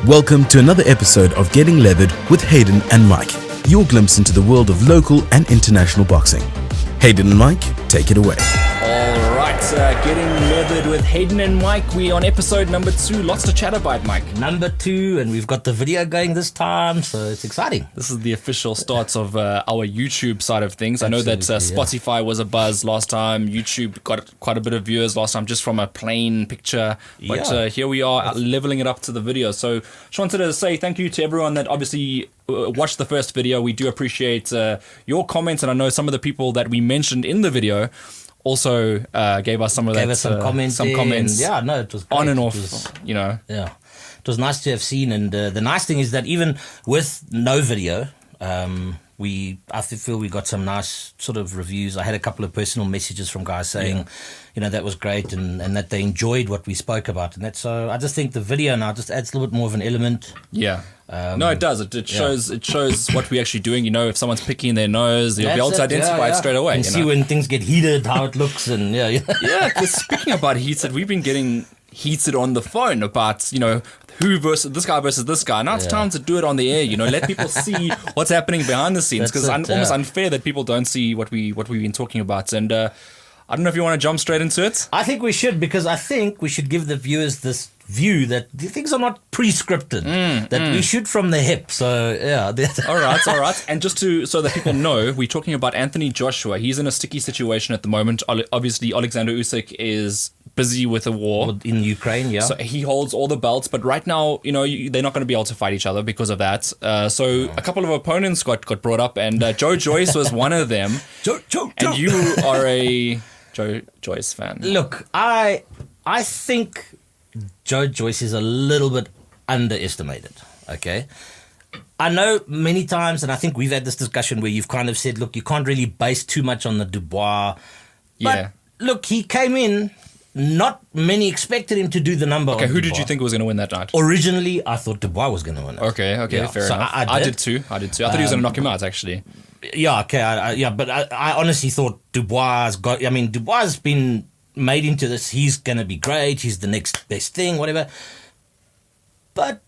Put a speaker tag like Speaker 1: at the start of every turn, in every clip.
Speaker 1: Welcome to another episode of Getting Leathered with Hayden and Mike, your glimpse into the world of local and international boxing. Hayden and Mike, take it away.
Speaker 2: All right, Getting Leathered with Hayden and Mike. We on episode number 2. Lots to chat about, Mike.
Speaker 3: Number 2, and we've got the video going this time, so it's exciting.
Speaker 2: This is the official start of our YouTube side of things.
Speaker 3: Absolutely,
Speaker 2: I know that Spotify was a buzz last time. YouTube got quite a bit of viewers last time just from a plain picture. But here we are leveling it up to the video. So just wanted to say thank you to everyone that obviously watched the first video. We do appreciate your comments, and I know some of the people that we mentioned in the video also gave us some comments.
Speaker 3: Yeah, no, it was great.
Speaker 2: On and off,
Speaker 3: Yeah, it was nice to have seen. And the nice thing is that even with no video, I feel we got some nice sort of reviews. I had a couple of personal messages from guys saying, that was great and that they enjoyed what we spoke about. And so I just think the video now just adds a little bit more of an element.
Speaker 2: Yeah. No, it does. It shows what we're actually doing. If someone's picking their nose, you'll be able to identify it straight away.
Speaker 3: And see when things get heated, how it looks, and
Speaker 2: Yeah, because speaking about heated, we've been getting heated on the phone about who versus this guy. Now it's time to do it on the air. Let people see what's happening behind the scenes, because it's almost unfair that people don't see what we've been talking about. And I don't know if you want to jump straight into it.
Speaker 3: I think we should, because I think we should give the viewers this view that the things are not pre-scripted, that we shoot from the hip. So
Speaker 2: all right. And just so that people know, we're talking about Anthony Joshua. He's in a sticky situation at the moment. Obviously, Alexander Usyk is busy with a war
Speaker 3: in Ukraine.
Speaker 2: So he holds all the belts, but right now, they're not going to be able to fight each other because of that. So a couple of opponents got brought up, and Joyce was one of them. And you are a Joyce fan.
Speaker 3: Look, I think Joyce is a little bit underestimated, okay? I know many times, and I think we've had this discussion where you've kind of said, look, you can't really base too much on the Dubois. But look, he came in, not many expected him to do the number.
Speaker 2: Okay, who did you think was going to win that night?
Speaker 3: Originally, I thought Dubois was going to win it.
Speaker 2: Okay, fair enough. I did too. I thought he was going to knock him out, actually.
Speaker 3: Yeah, okay, but I honestly thought Dubois has been made into this, he's going to be great, he's the next best thing, whatever. But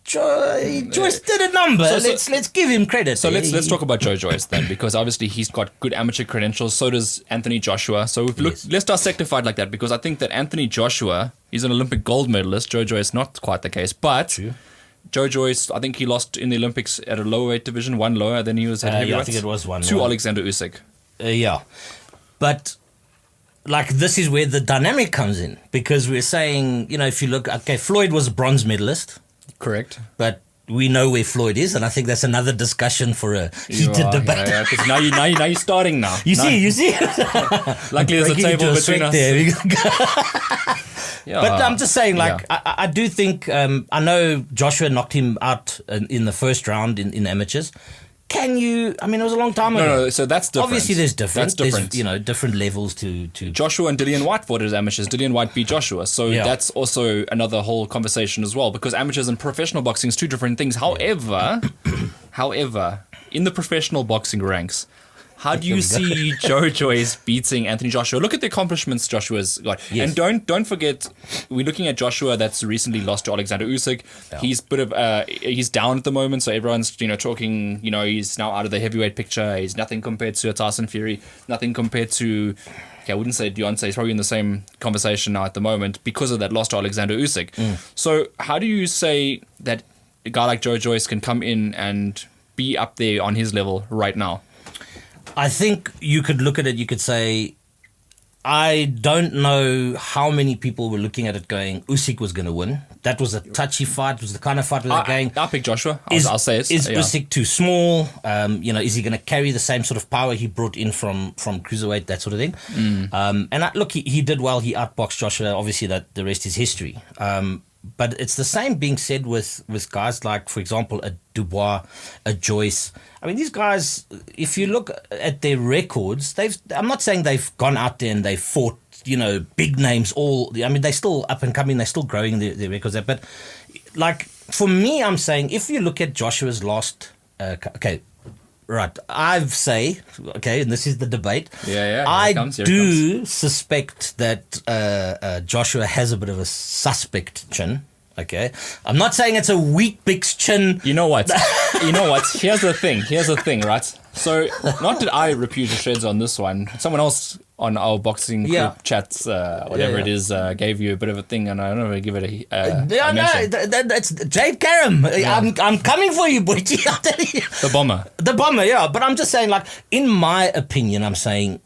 Speaker 3: Joyce did a number. Let's give him credit.
Speaker 2: So let's talk about Joyce then, because obviously he's got good amateur credentials. So does Anthony Joshua. So let's dissect a fight like that, because I think that Anthony Joshua, he's an Olympic gold medalist. Joyce not quite the case, but Joyce, I think he lost in the Olympics at a lower weight division, one lower than he was at heavyweight.
Speaker 3: I think it was one
Speaker 2: to Alexander Usyk.
Speaker 3: But this is where the dynamic comes in, because we're saying, if you look, Floyd was a bronze medalist.
Speaker 2: Correct.
Speaker 3: But we know where Floyd is, and I think that's another discust for a heated debate.
Speaker 2: Yeah, because now you're starting now.
Speaker 3: You see.
Speaker 2: Luckily, there's a table between us.
Speaker 3: But I'm just saying, I do think, I know Joshua knocked him out in the first round in amateurs. It was a long time ago.
Speaker 2: No, so that's different.
Speaker 3: Obviously, there's different.
Speaker 2: That's different.
Speaker 3: There's, different levels to...
Speaker 2: Joshua and Dillian White fought as amateurs. Dillian White beat Joshua. So that's also another whole conversation as well, because amateurs and professional boxing is two different things. However, in the professional boxing ranks, how do you see Joyce beating Anthony Joshua? Look at the accomplishments Joshua's got. Yes. And don't forget, we're looking at Joshua that's recently lost to Alexander Usyk. Yeah. He's down at the moment, so everyone's talking, he's now out of the heavyweight picture. He's nothing compared to Tyson Fury, nothing compared to, I wouldn't say Deontay. He's probably in the same conversation now at the moment because of that loss to Alexander Usyk. So how do you say that a guy like Joyce can come in and be up there on his level right now?
Speaker 3: I think you could look at it, you could say, I don't know how many people were looking at it going, Usyk was going to win. That was a touchy fight. It was the kind of fight where they're going,
Speaker 2: I'll pick Joshua. I'll say it.
Speaker 3: Is Usyk too small? Is he going to carry the same sort of power he brought in from cruiserweight, that sort of thing? And he did well. He outboxed Joshua. Obviously, that the rest is history. But it's the same being said with guys like, for example, a Dubois, a Joyce. These guys, if you look at their records, I'm not saying they've gone out there and they've fought, big names they're still up and coming, they're still growing their records. But, for me, I'm saying, if you look at Joshua's last, right, and this is the debate. I do suspect that Joshua has a bit of a suspect chin. Okay, I'm not saying it's a weak big's chin.
Speaker 2: You know what? Here's the thing, right? So, not that I repute the shreds on this one. Someone else on our boxing group chats, it is, gave you a bit of a thing, and I don't know, give it a mention.
Speaker 3: That's Jade Karam. Yeah. I'm coming for you, boy.
Speaker 2: The bomber,
Speaker 3: yeah. But I'm just saying, like, in my opinion, I'm saying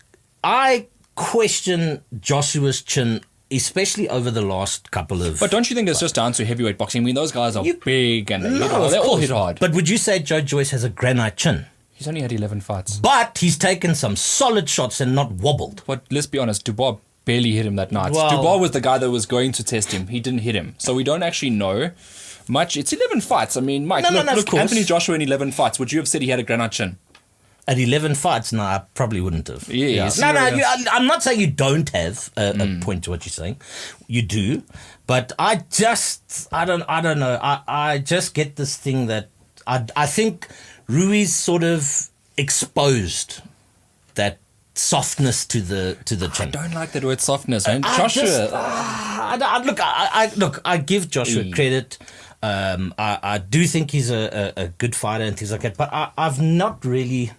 Speaker 3: I question Joshua's chin, especially over the last couple of...
Speaker 2: But don't you think it's just down to heavyweight boxing? I mean, those guys are big and they're all hit hard.
Speaker 3: But would you say Joe Joyce has a granite chin?
Speaker 2: He's only had 11 fights.
Speaker 3: But he's taken some solid shots and not wobbled.
Speaker 2: But let's be honest, Dubois barely hit him that night.
Speaker 3: Well,
Speaker 2: Dubois was the guy that was going to test him. He didn't hit him. So we don't actually know much. It's 11 fights. I mean, Mike, look, Anthony Joshua in 11 fights. Would you have said he had a granite chin?
Speaker 3: At 11 fights? No, I probably wouldn't have.
Speaker 2: Yeah.
Speaker 3: I'm not saying you don't have a point to what you're saying. You do. But I don't know. I just get this thing that I think Ruiz sort of exposed that softness to the chin.
Speaker 2: I don't like that word softness. And Joshua...
Speaker 3: I give Joshua credit. I do think he's a good fighter and things like that. But I've not really...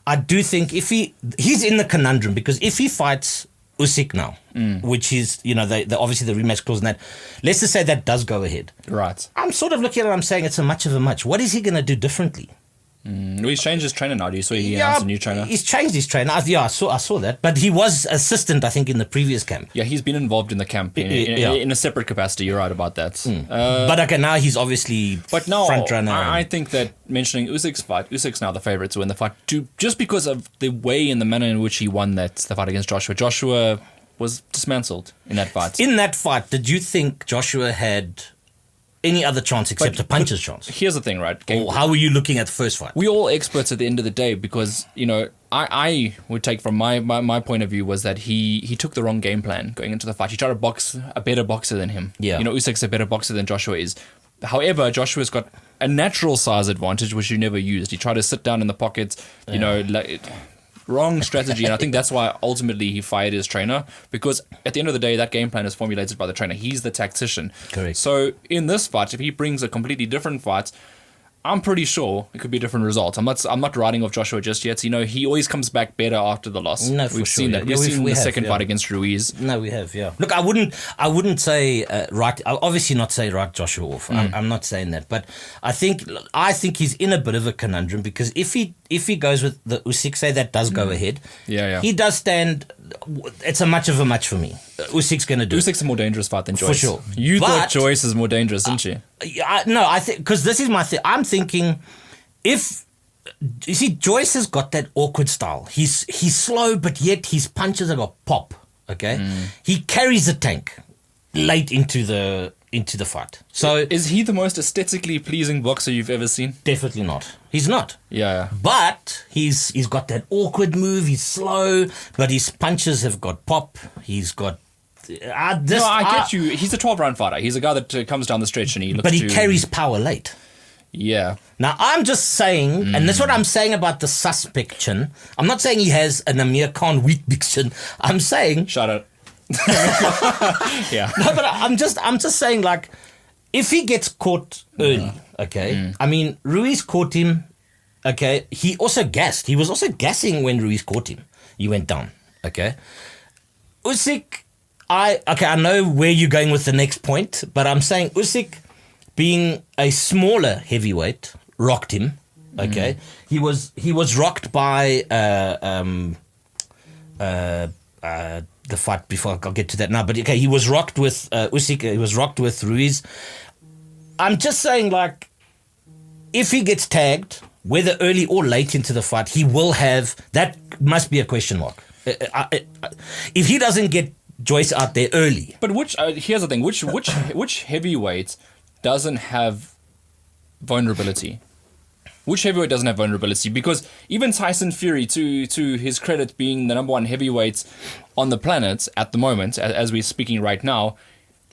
Speaker 3: I do think if he's in the conundrum, because if he fights Usyk now, which is, obviously the rematch clause and that, let's just say that does go ahead.
Speaker 2: Right.
Speaker 3: I'm sort of looking at it, I'm saying it's a much of a much. What is he going to do differently?
Speaker 2: Well, he's changed his trainer now. Do you see he announced a new trainer?
Speaker 3: He's changed his trainer. I saw that. But he was assistant, I think, in the previous camp.
Speaker 2: Yeah, he's been involved in the camp in a separate capacity. You're right about that.
Speaker 3: But okay, now he's obviously front runner.
Speaker 2: I think that mentioning Usyk's fight, Usyk's now the favourite to win the fight, just because of the way and the manner in which he won the fight against Joshua. Joshua was dismantled in that fight.
Speaker 3: In that fight, did you think Joshua had any other chance except a puncher's chance?
Speaker 2: Here's the thing, right?
Speaker 3: Or how were you looking at the first fight?
Speaker 2: We're all experts at the end of the day because, I would take from my point of view was that he took the wrong game plan going into the fight. He tried to box a better boxer than him.
Speaker 3: Yeah.
Speaker 2: Usyk's a better boxer than Joshua is. However, Joshua's got a natural size advantage, which he never used. He tried to sit down in the pockets, wrong strategy, and I think that's why ultimately he fired his trainer, because at the end of the day that game plan is formulated by the trainer. He's the tactician.
Speaker 3: Correct.
Speaker 2: So in this fight, if he brings a completely different fight, I'm pretty sure it could be a different result. I'm not writing off Joshua just yet. He always comes back better after the loss.
Speaker 3: No, for
Speaker 2: We've
Speaker 3: sure,
Speaker 2: seen that. We've seen the second fight against Ruiz.
Speaker 3: No, we have, yeah. Look, I wouldn't say right. I'll obviously not say right Joshua off. I'm not saying that, but I think he's in a bit of a conundrum, because if he goes with the Usyk, say that does go ahead,
Speaker 2: he
Speaker 3: does stand. It's a much of a match for me. Usyk's going to do.
Speaker 2: Usyk's a more dangerous fight than Joyce.
Speaker 3: For sure.
Speaker 2: You thought Joyce is more dangerous, didn't you?
Speaker 3: No, I think, because this is my thing. I'm thinking, if you see, Joyce has got that awkward style. He's slow, but yet his punches have got pop. Okay, he carries the tank late into the fight. So
Speaker 2: is he the most aesthetically pleasing boxer you've ever seen?
Speaker 3: Definitely not. He's not.
Speaker 2: Yeah.
Speaker 3: But he's got that awkward move. He's slow, but his punches have got pop. He's got.
Speaker 2: I get you. He's a 12-round fighter. He's a guy that comes down the stretch and he looks.
Speaker 3: But he carries power late.
Speaker 2: Yeah.
Speaker 3: Now, I'm just saying, and that's what I'm saying about the suspect chin. I'm not saying he has an Amir Khan weak big chin. I'm saying...
Speaker 2: Shut up. Yeah.
Speaker 3: No, but I'm just saying, like, if he gets caught early, okay? I mean, Ruiz caught him, okay? He also gassed. He was also gassing when Ruiz caught him. He went down, okay? Usyk, I know where you're going with the next point, but I'm saying Usyk, being a smaller heavyweight, rocked him. Okay, he was rocked by the fight before. I'll get to that now. But okay, he was rocked with Usyk. He was rocked with Ruiz. I'm just saying, like, if he gets tagged, whether early or late into the fight, he will have. That must be a question mark. If he doesn't get Joyce out there early.
Speaker 2: But here's the thing, which heavyweight doesn't have vulnerability? Which heavyweight doesn't have vulnerability? Because even Tyson Fury, to his credit, being the number one heavyweight on the planet at the moment, as we're speaking right now,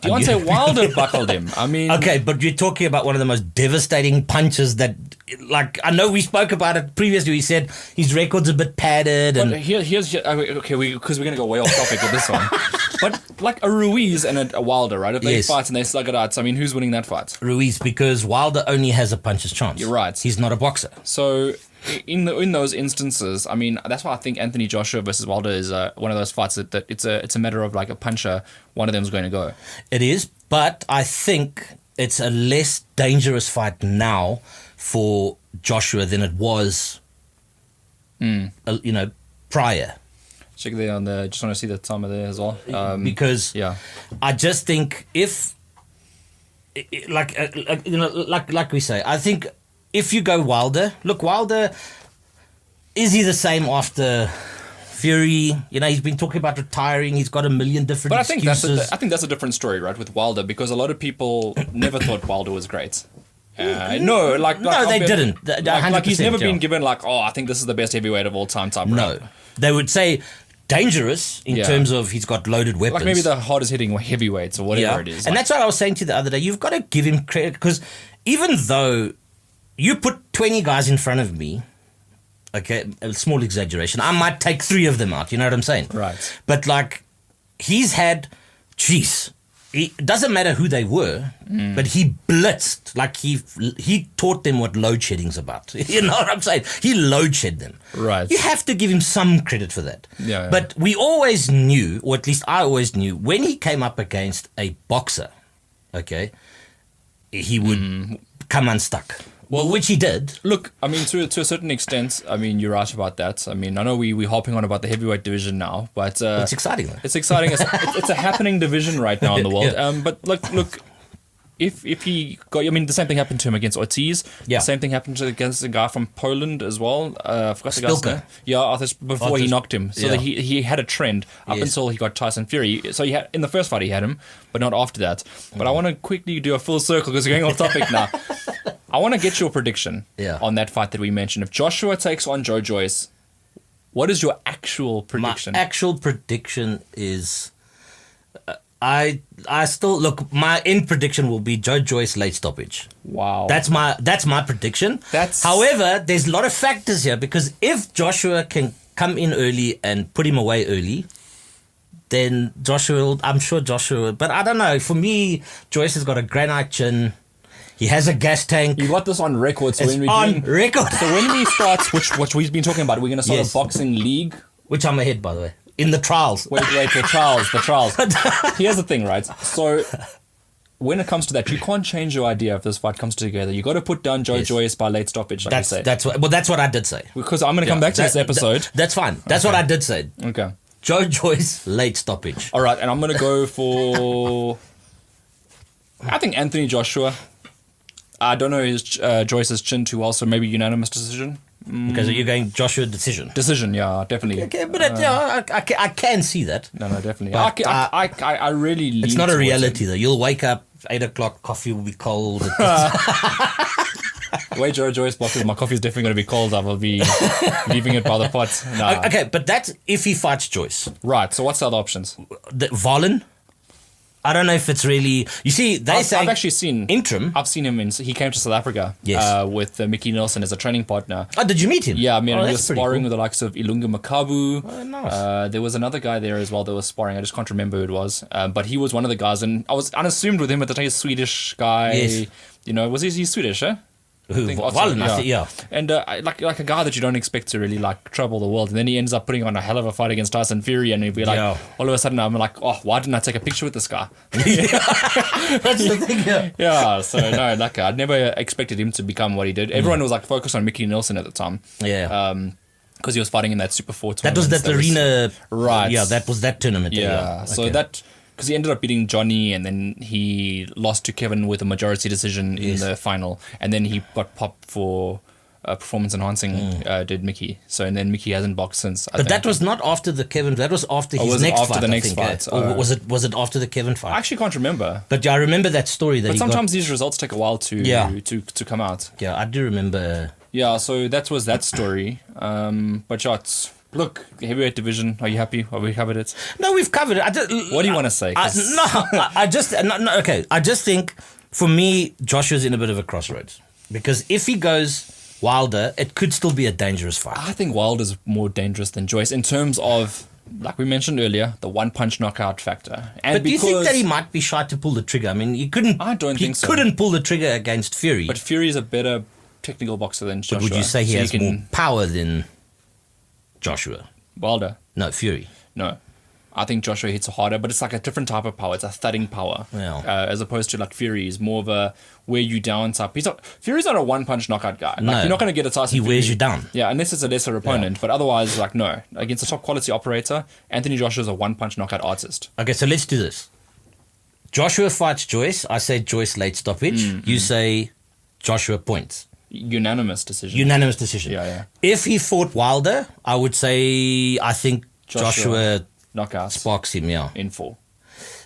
Speaker 2: Deontay Wilder buckled him. I mean... Okay,
Speaker 3: but you're talking about one of the most devastating punches that... Like, I know we spoke about it previously. We said his record's a bit padded. And
Speaker 2: because we're going to go way off topic with this one. But like a Ruiz and a Wilder, right? If they fight and they slug it out, I mean, who's winning that fight?
Speaker 3: Ruiz, because Wilder only has a puncher's chance.
Speaker 2: You're right.
Speaker 3: He's not a boxer.
Speaker 2: So in those instances, I mean, that's why I think Anthony Joshua versus Wilder is one of those fights that it's a matter of like a puncher. One of them is going to go.
Speaker 3: It is, but I think it's a less dangerous fight now for Joshua than it was, prior.
Speaker 2: Check there on the. Just want to see the timer there as well.
Speaker 3: Because I just think if, like we say, I think if you go Wilder, look, Wilder, is he the same after Fury? He's been talking about retiring. He's got a million different excuses.
Speaker 2: I think that's a different story, right, with Wilder, because a lot of people never thought Wilder was great. No, they
Speaker 3: didn't.
Speaker 2: Like he's never been given I think this is the best heavyweight of all time type.
Speaker 3: No, they would say dangerous in terms of he's got loaded weapons.
Speaker 2: Like maybe the hardest hitting heavyweights or whatever it is.
Speaker 3: And that's what I was saying to you the other day. You've got to give him credit, because even though you put 20 guys in front of me, okay, a small exaggeration, I might take 3 of them out. You know what I'm saying?
Speaker 2: Right.
Speaker 3: But he's had, it doesn't matter who they were, but he blitzed. He taught them what load shedding's about. You know what I'm saying? He load shed them.
Speaker 2: Right.
Speaker 3: You have to give him some credit for that.
Speaker 2: Yeah.
Speaker 3: But we always knew, or at least I always knew, when he came up against a boxer, okay, he would come unstuck. Well, which he did.
Speaker 2: Look, I mean, to a certain extent, I mean, you're right about that. I mean, I know we're hopping on about the heavyweight division now, but
Speaker 3: it's exciting, though.
Speaker 2: It's exciting. It's a happening division right now in the world. But look, if he got, I mean, the same thing happened to him against Ortiz.
Speaker 3: Yeah.
Speaker 2: The same thing happened against a guy from Poland as well. I forgot the guy's name.
Speaker 3: Yeah,
Speaker 2: before he knocked him. So that he had a trend up until he got Tyson Fury. So he had, in the first fight he had him, but not after that. But I want to quickly do a full circle because we're going off topic now. I want to get your prediction on that fight that we mentioned. If Joshua takes on Joyce, what is your actual prediction?
Speaker 3: My actual prediction is, I still look. My end prediction will be Joyce late stoppage.
Speaker 2: Wow,
Speaker 3: that's my prediction. However, there's a lot of factors here, because if Joshua can come in early and put him away early, then I'm sure Joshua. But I don't know. For me, Joyce has got a granite chin. He has a gas tank.
Speaker 2: You got this on record. So
Speaker 3: record.
Speaker 2: So when we start, which we've been talking about, we're going to start a boxing league.
Speaker 3: Which I'm ahead, by the way. In the trials.
Speaker 2: Wait, the trials. Here's the thing, right? So when it comes to that, you can't change your idea if this fight comes together. You got to put down Joyce by late stoppage, like you say.
Speaker 3: That's what I did say.
Speaker 2: Because I'm going to come back to this episode.
Speaker 3: That's fine. That's what I did say.
Speaker 2: Okay.
Speaker 3: Joyce late stoppage.
Speaker 2: All right, and I'm going to go for, I think, Anthony Joshua. I don't know Joyce's chin too well, so maybe unanimous decision.
Speaker 3: Because you're going Joshua decision.
Speaker 2: Decision, yeah, definitely.
Speaker 3: Okay, but I can see that.
Speaker 2: No, definitely. I really.
Speaker 3: It's not a reality though. You'll wake up 8 o'clock, coffee will be cold.
Speaker 2: Wait, Joyce boxes. My coffee is definitely going to be cold. I will be leaving it by the pot. Nah.
Speaker 3: Okay, but that's if he fights Joyce.
Speaker 2: Right. So what's the other options?
Speaker 3: Volin. I don't know if it's really. You see, I've
Speaker 2: actually seen
Speaker 3: interim.
Speaker 2: I've seen him he came to South Africa.
Speaker 3: Yes.
Speaker 2: With Mickey Nelson as a training partner.
Speaker 3: Oh, did you meet him?
Speaker 2: Yeah, I mean, he was sparring with the likes of Ilunga Makabu.
Speaker 3: Oh, nice.
Speaker 2: There was another guy there as well that was sparring. I just can't remember who it was. But he was one of the guys, and I was unassumed with him at the time. He's a Swedish guy.
Speaker 3: Yes.
Speaker 2: You know, he's Swedish, eh?
Speaker 3: Yeah.
Speaker 2: And like a guy that you don't expect to really trouble the world, and then he ends up putting on a hell of a fight against Tyson Fury, and he'd be all of a sudden I'm like, oh, why didn't I take a picture with this guy?
Speaker 3: That's the thing.
Speaker 2: Yeah. So no, I never expected him to become what he did. Everyone was focused on Mickey Nelson at the time.
Speaker 3: Yeah.
Speaker 2: Because he was fighting in that Super 4
Speaker 3: tournament. That was that arena. Right. Yeah, that was that tournament.
Speaker 2: Yeah. So that. Because he ended up beating Johnny, and then he lost to Kevin with a majority decision in the final, and then he got popped for performance enhancing. Did Mickey? So and then Mickey hasn't boxed since.
Speaker 3: But that was not after the Kevin. That was after his next fight.
Speaker 2: After the next fight,
Speaker 3: or was it after the Kevin fight?
Speaker 2: I actually can't remember.
Speaker 3: But I remember that story. But
Speaker 2: sometimes these results take a while to come out.
Speaker 3: Yeah, I do remember.
Speaker 2: Yeah, so that was that story. But shots. Look, heavyweight division. Are you happy? Have we covered it?
Speaker 3: No, we've covered it.
Speaker 2: What do you want to say?
Speaker 3: I just think for me, Joshua's in a bit of a crossroads, because if he goes Wilder, it could still be a dangerous fight.
Speaker 2: I think Wilder's more dangerous than Joyce in terms of like we mentioned earlier, the one-punch knockout factor. And
Speaker 3: but do you think that he might be shy to pull the trigger? I mean, he couldn't.
Speaker 2: I don't think so.
Speaker 3: He couldn't pull the trigger against Fury.
Speaker 2: But Fury is a better technical boxer than Joshua.
Speaker 3: But would you say he has more power than Joshua?
Speaker 2: Wilder?
Speaker 3: No, Fury.
Speaker 2: No. I think Joshua hits harder, but it's like a different type of power. It's a thudding power.
Speaker 3: Yeah.
Speaker 2: As opposed to like Fury is more of a wear you down type. Fury's not a one-punch knockout guy. Like,
Speaker 3: No.
Speaker 2: You're not going to get a Tyson
Speaker 3: He
Speaker 2: Fury.
Speaker 3: wears you down.
Speaker 2: Yeah, unless it's a lesser opponent. But otherwise, like, no. Against a top quality operator, Anthony Joshua is a one-punch knockout artist.
Speaker 3: Okay, so let's do this. Joshua fights Joyce. I say Joyce late stoppage. You say Joshua points.
Speaker 2: Unanimous decision.
Speaker 3: Unanimous decision.
Speaker 2: Yeah.
Speaker 3: If he fought Wilder, I would say I think Joshua
Speaker 2: knockouts.
Speaker 3: sparks him, yeah.
Speaker 2: In 4.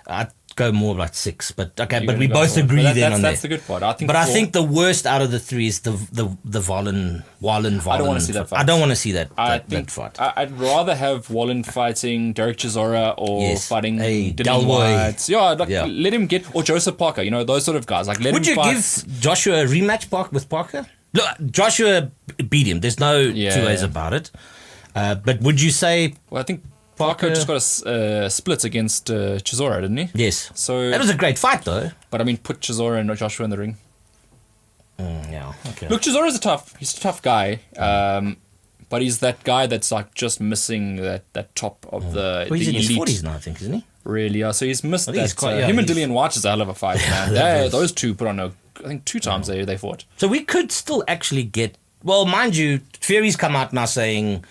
Speaker 3: I'd go more like 6, but okay,
Speaker 2: You're
Speaker 3: but we
Speaker 2: gonna go
Speaker 3: both
Speaker 2: 4.
Speaker 3: agree
Speaker 2: But
Speaker 3: then on
Speaker 2: that's
Speaker 3: that.
Speaker 2: the good part. I think.
Speaker 3: But I
Speaker 2: 4
Speaker 3: think the worst out of the 3 is the Wallen.
Speaker 2: I don't want to see that fight.
Speaker 3: I don't want to see that
Speaker 2: think
Speaker 3: fight.
Speaker 2: I'd rather have Wallen fighting Derek Chisora or fighting
Speaker 3: Hey,
Speaker 2: Dillian
Speaker 3: Delroy.
Speaker 2: White. Yeah, let him get, or Joseph Parker, those sort of guys. Like, let
Speaker 3: Would
Speaker 2: him
Speaker 3: you
Speaker 2: fight.
Speaker 3: give Joshua a rematch with Parker? Look, Joshua beat him. There's no two ways about it. But would you say...
Speaker 2: Well, I think Parker just got a split against Chisora, didn't he?
Speaker 3: Yes.
Speaker 2: So
Speaker 3: that was a great fight, though.
Speaker 2: But I mean, put Chisora and Joshua in the ring.
Speaker 3: Yeah, okay.
Speaker 2: Look, Chisora's he's a tough guy. But he's that guy that's like just missing that top of the
Speaker 3: he's in
Speaker 2: elite.
Speaker 3: his 40s now, I think, isn't he?
Speaker 2: Really, yeah. So he's missed that.
Speaker 3: Quite,
Speaker 2: him and Dillian White is a hell of a fight, man. Those two put on I think 2 times they fought.
Speaker 3: So we could still actually get... Well, mind you, Fury's come out now saying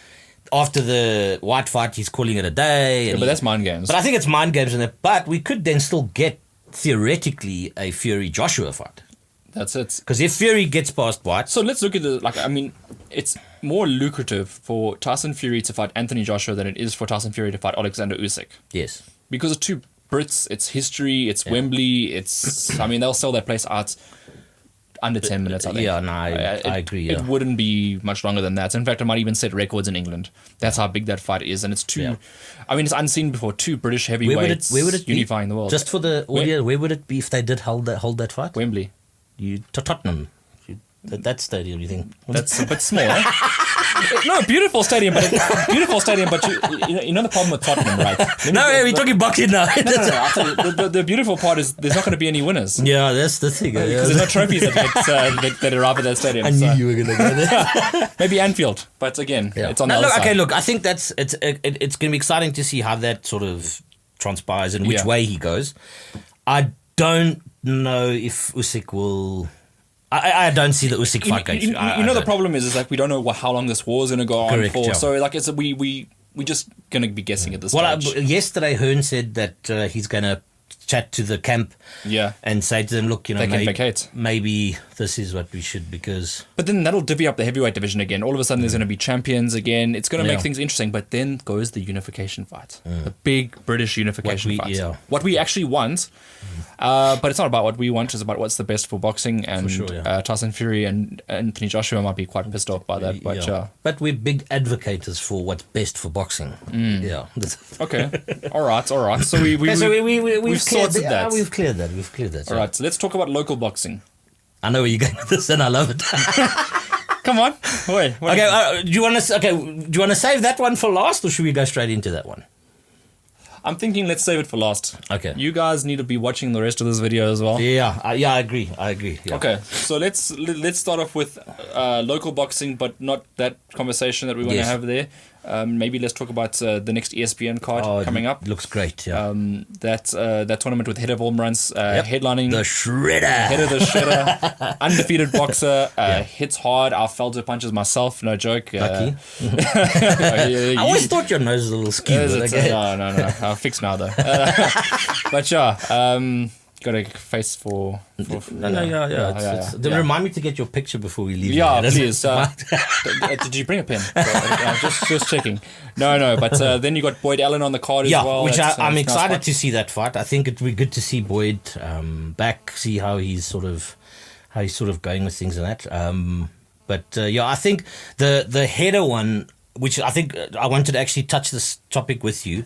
Speaker 3: after the White fight, he's calling it a day.
Speaker 2: Yeah, but that's mind games.
Speaker 3: But I think it's mind games in it. But we could then still get, theoretically, a Fury-Joshua fight.
Speaker 2: That's it.
Speaker 3: Because if Fury gets past White...
Speaker 2: So let's look at it's more lucrative for Tyson Fury to fight Anthony Joshua than it is for Tyson Fury to fight Alexander Usyk.
Speaker 3: Yes.
Speaker 2: Because of 2 Brits, it's history, it's Wembley, they'll sell that place out under 10 minutes, I think.
Speaker 3: Yeah, no, I agree.
Speaker 2: It wouldn't be much longer than that. In fact, it might even set records in England. That's how big that fight is. And it's it's unseen before. 2 British heavyweights
Speaker 3: where would it
Speaker 2: unifying
Speaker 3: be?
Speaker 2: the world.
Speaker 3: Just for the audio, where would it be if they did hold that fight?
Speaker 2: Wembley.
Speaker 3: Tottenham. That stadium, you think?
Speaker 2: That's a bit small, eh? No, beautiful stadium, but you know the problem with Tottenham, right?
Speaker 3: We're talking boxing now.
Speaker 2: No. I'll tell you, the beautiful part is there's not going to be any winners.
Speaker 3: Yeah, that's the thing.
Speaker 2: Because there's no trophies that arrive at that stadium.
Speaker 3: I knew you were going to go there.
Speaker 2: Maybe Anfield, but again, it's on the other side.
Speaker 3: Okay, look, I think it's going to be exciting to see how that sort of transpires and which way he goes. I don't know if Usyk will... I don't see the Usyk fight going through.
Speaker 2: The problem is like we don't know how long this war is going to go on for.
Speaker 3: Yeah.
Speaker 2: So like we just going to be guessing at this stage.
Speaker 3: Yesterday Hearn said that he's going to chat to the camp and say to them, look,
Speaker 2: they can vacate.
Speaker 3: Maybe this is what we should, because...
Speaker 2: But then that'll divvy up the heavyweight division again. All of a sudden there's going to be champions again. It's going to make things interesting. But then goes the unification fight. The big British unification fight. Yeah. What we actually want. But it's not about what we want. It's about what's the best for boxing. And Tyson Fury and Anthony Joshua might be quite pissed off by that.
Speaker 3: But we're big advocates for what's best for boxing. Yeah.
Speaker 2: Okay. All right. So we've sorted that.
Speaker 3: We've cleared that.
Speaker 2: All right. So let's talk about local boxing.
Speaker 3: I know where you're going with this, and I love it.
Speaker 2: Come on. Wait.
Speaker 3: Okay. Do you want to save that one for last, or should we go straight into that one?
Speaker 2: I'm thinking let's save it for last.
Speaker 3: Okay.
Speaker 2: You guys need to be watching the rest of this video as well.
Speaker 3: Yeah, I agree. Yeah.
Speaker 2: Okay, so let's start off with local boxing, but not that conversation that we want to have there. Maybe let's talk about the next ESPN card coming up.
Speaker 3: Looks great. Yeah.
Speaker 2: That tournament with Head of Home Runs headlining
Speaker 3: the Shredder.
Speaker 2: Head of the Shredder, undefeated boxer, hits hard. I felt it punches myself. No joke.
Speaker 3: Lucky. I always thought your nose was a little skewed.
Speaker 2: No. I'll fix now though. But got a face for
Speaker 3: Remind me to get your picture before we leave.
Speaker 2: Yeah, please. Did you bring a pen? just checking. No. But then you got Boyd Allen on the card as well.
Speaker 3: Which I'm excited to see that fight. I think it would be good to see Boyd back, see how he's sort of going with things and that. I think the header one, which I think I wanted to actually touch this topic with you.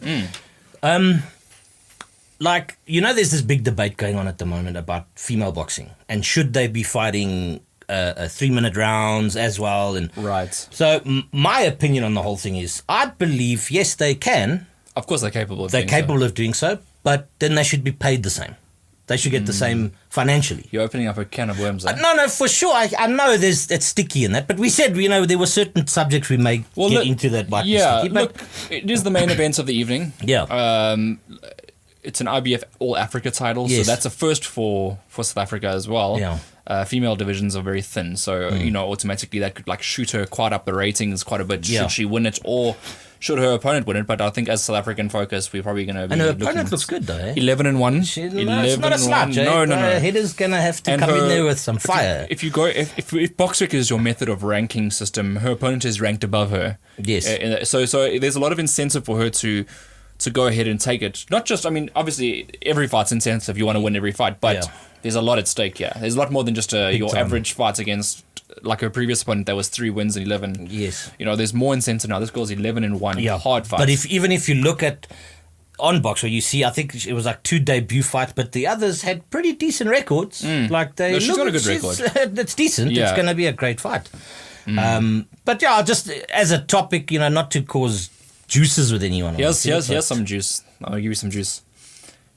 Speaker 3: There's this big debate going on at the moment about female boxing and should they be fighting 3-minute rounds as well. And
Speaker 2: right.
Speaker 3: So my opinion on the whole thing is I believe, yes, they can,
Speaker 2: Of course, they're capable.
Speaker 3: They're capable of doing so, but then they should be paid the same. They should get the same financially.
Speaker 2: You're opening up a can of worms.
Speaker 3: No, for sure. I know it's sticky in that, but we said there were certain subjects we may get into that might be sticky. But
Speaker 2: look, it is the main event of the evening.
Speaker 3: Yeah.
Speaker 2: It's an IBF All Africa title, so that's a first for South Africa as well.
Speaker 3: Yeah.
Speaker 2: Female divisions are very thin, so automatically that could shoot her quite up the ratings quite a bit. Should she win it, or should her opponent win it? But I think as South African focus, we're probably going to be.
Speaker 3: And her opponent looks good though.
Speaker 2: 11-1.
Speaker 3: It's not a slouch. No. Header's going to have to come in there with some fire.
Speaker 2: If BoxRec is your method of ranking system, her opponent is ranked above her.
Speaker 3: Yes.
Speaker 2: So there's a lot of incentive for her to go ahead and take it. Not just, obviously every fight's incentive. You want to win every fight, but there's a lot at stake here. There's a lot more than just your average fights against her previous opponent. That was 3 wins and 11.
Speaker 3: Yes.
Speaker 2: There's more incentive now. This girl's 11-1.
Speaker 3: Yeah.
Speaker 2: Hard fight.
Speaker 3: But even if you look at on Boxer, you see, I think it was 2 debut fights, but the others had pretty decent records.
Speaker 2: She's got a good record.
Speaker 3: It's decent. Yeah. It's going to be a great fight. But just as a topic, not to cause juices with anyone.
Speaker 2: Here's some juice. I'll give you some juice.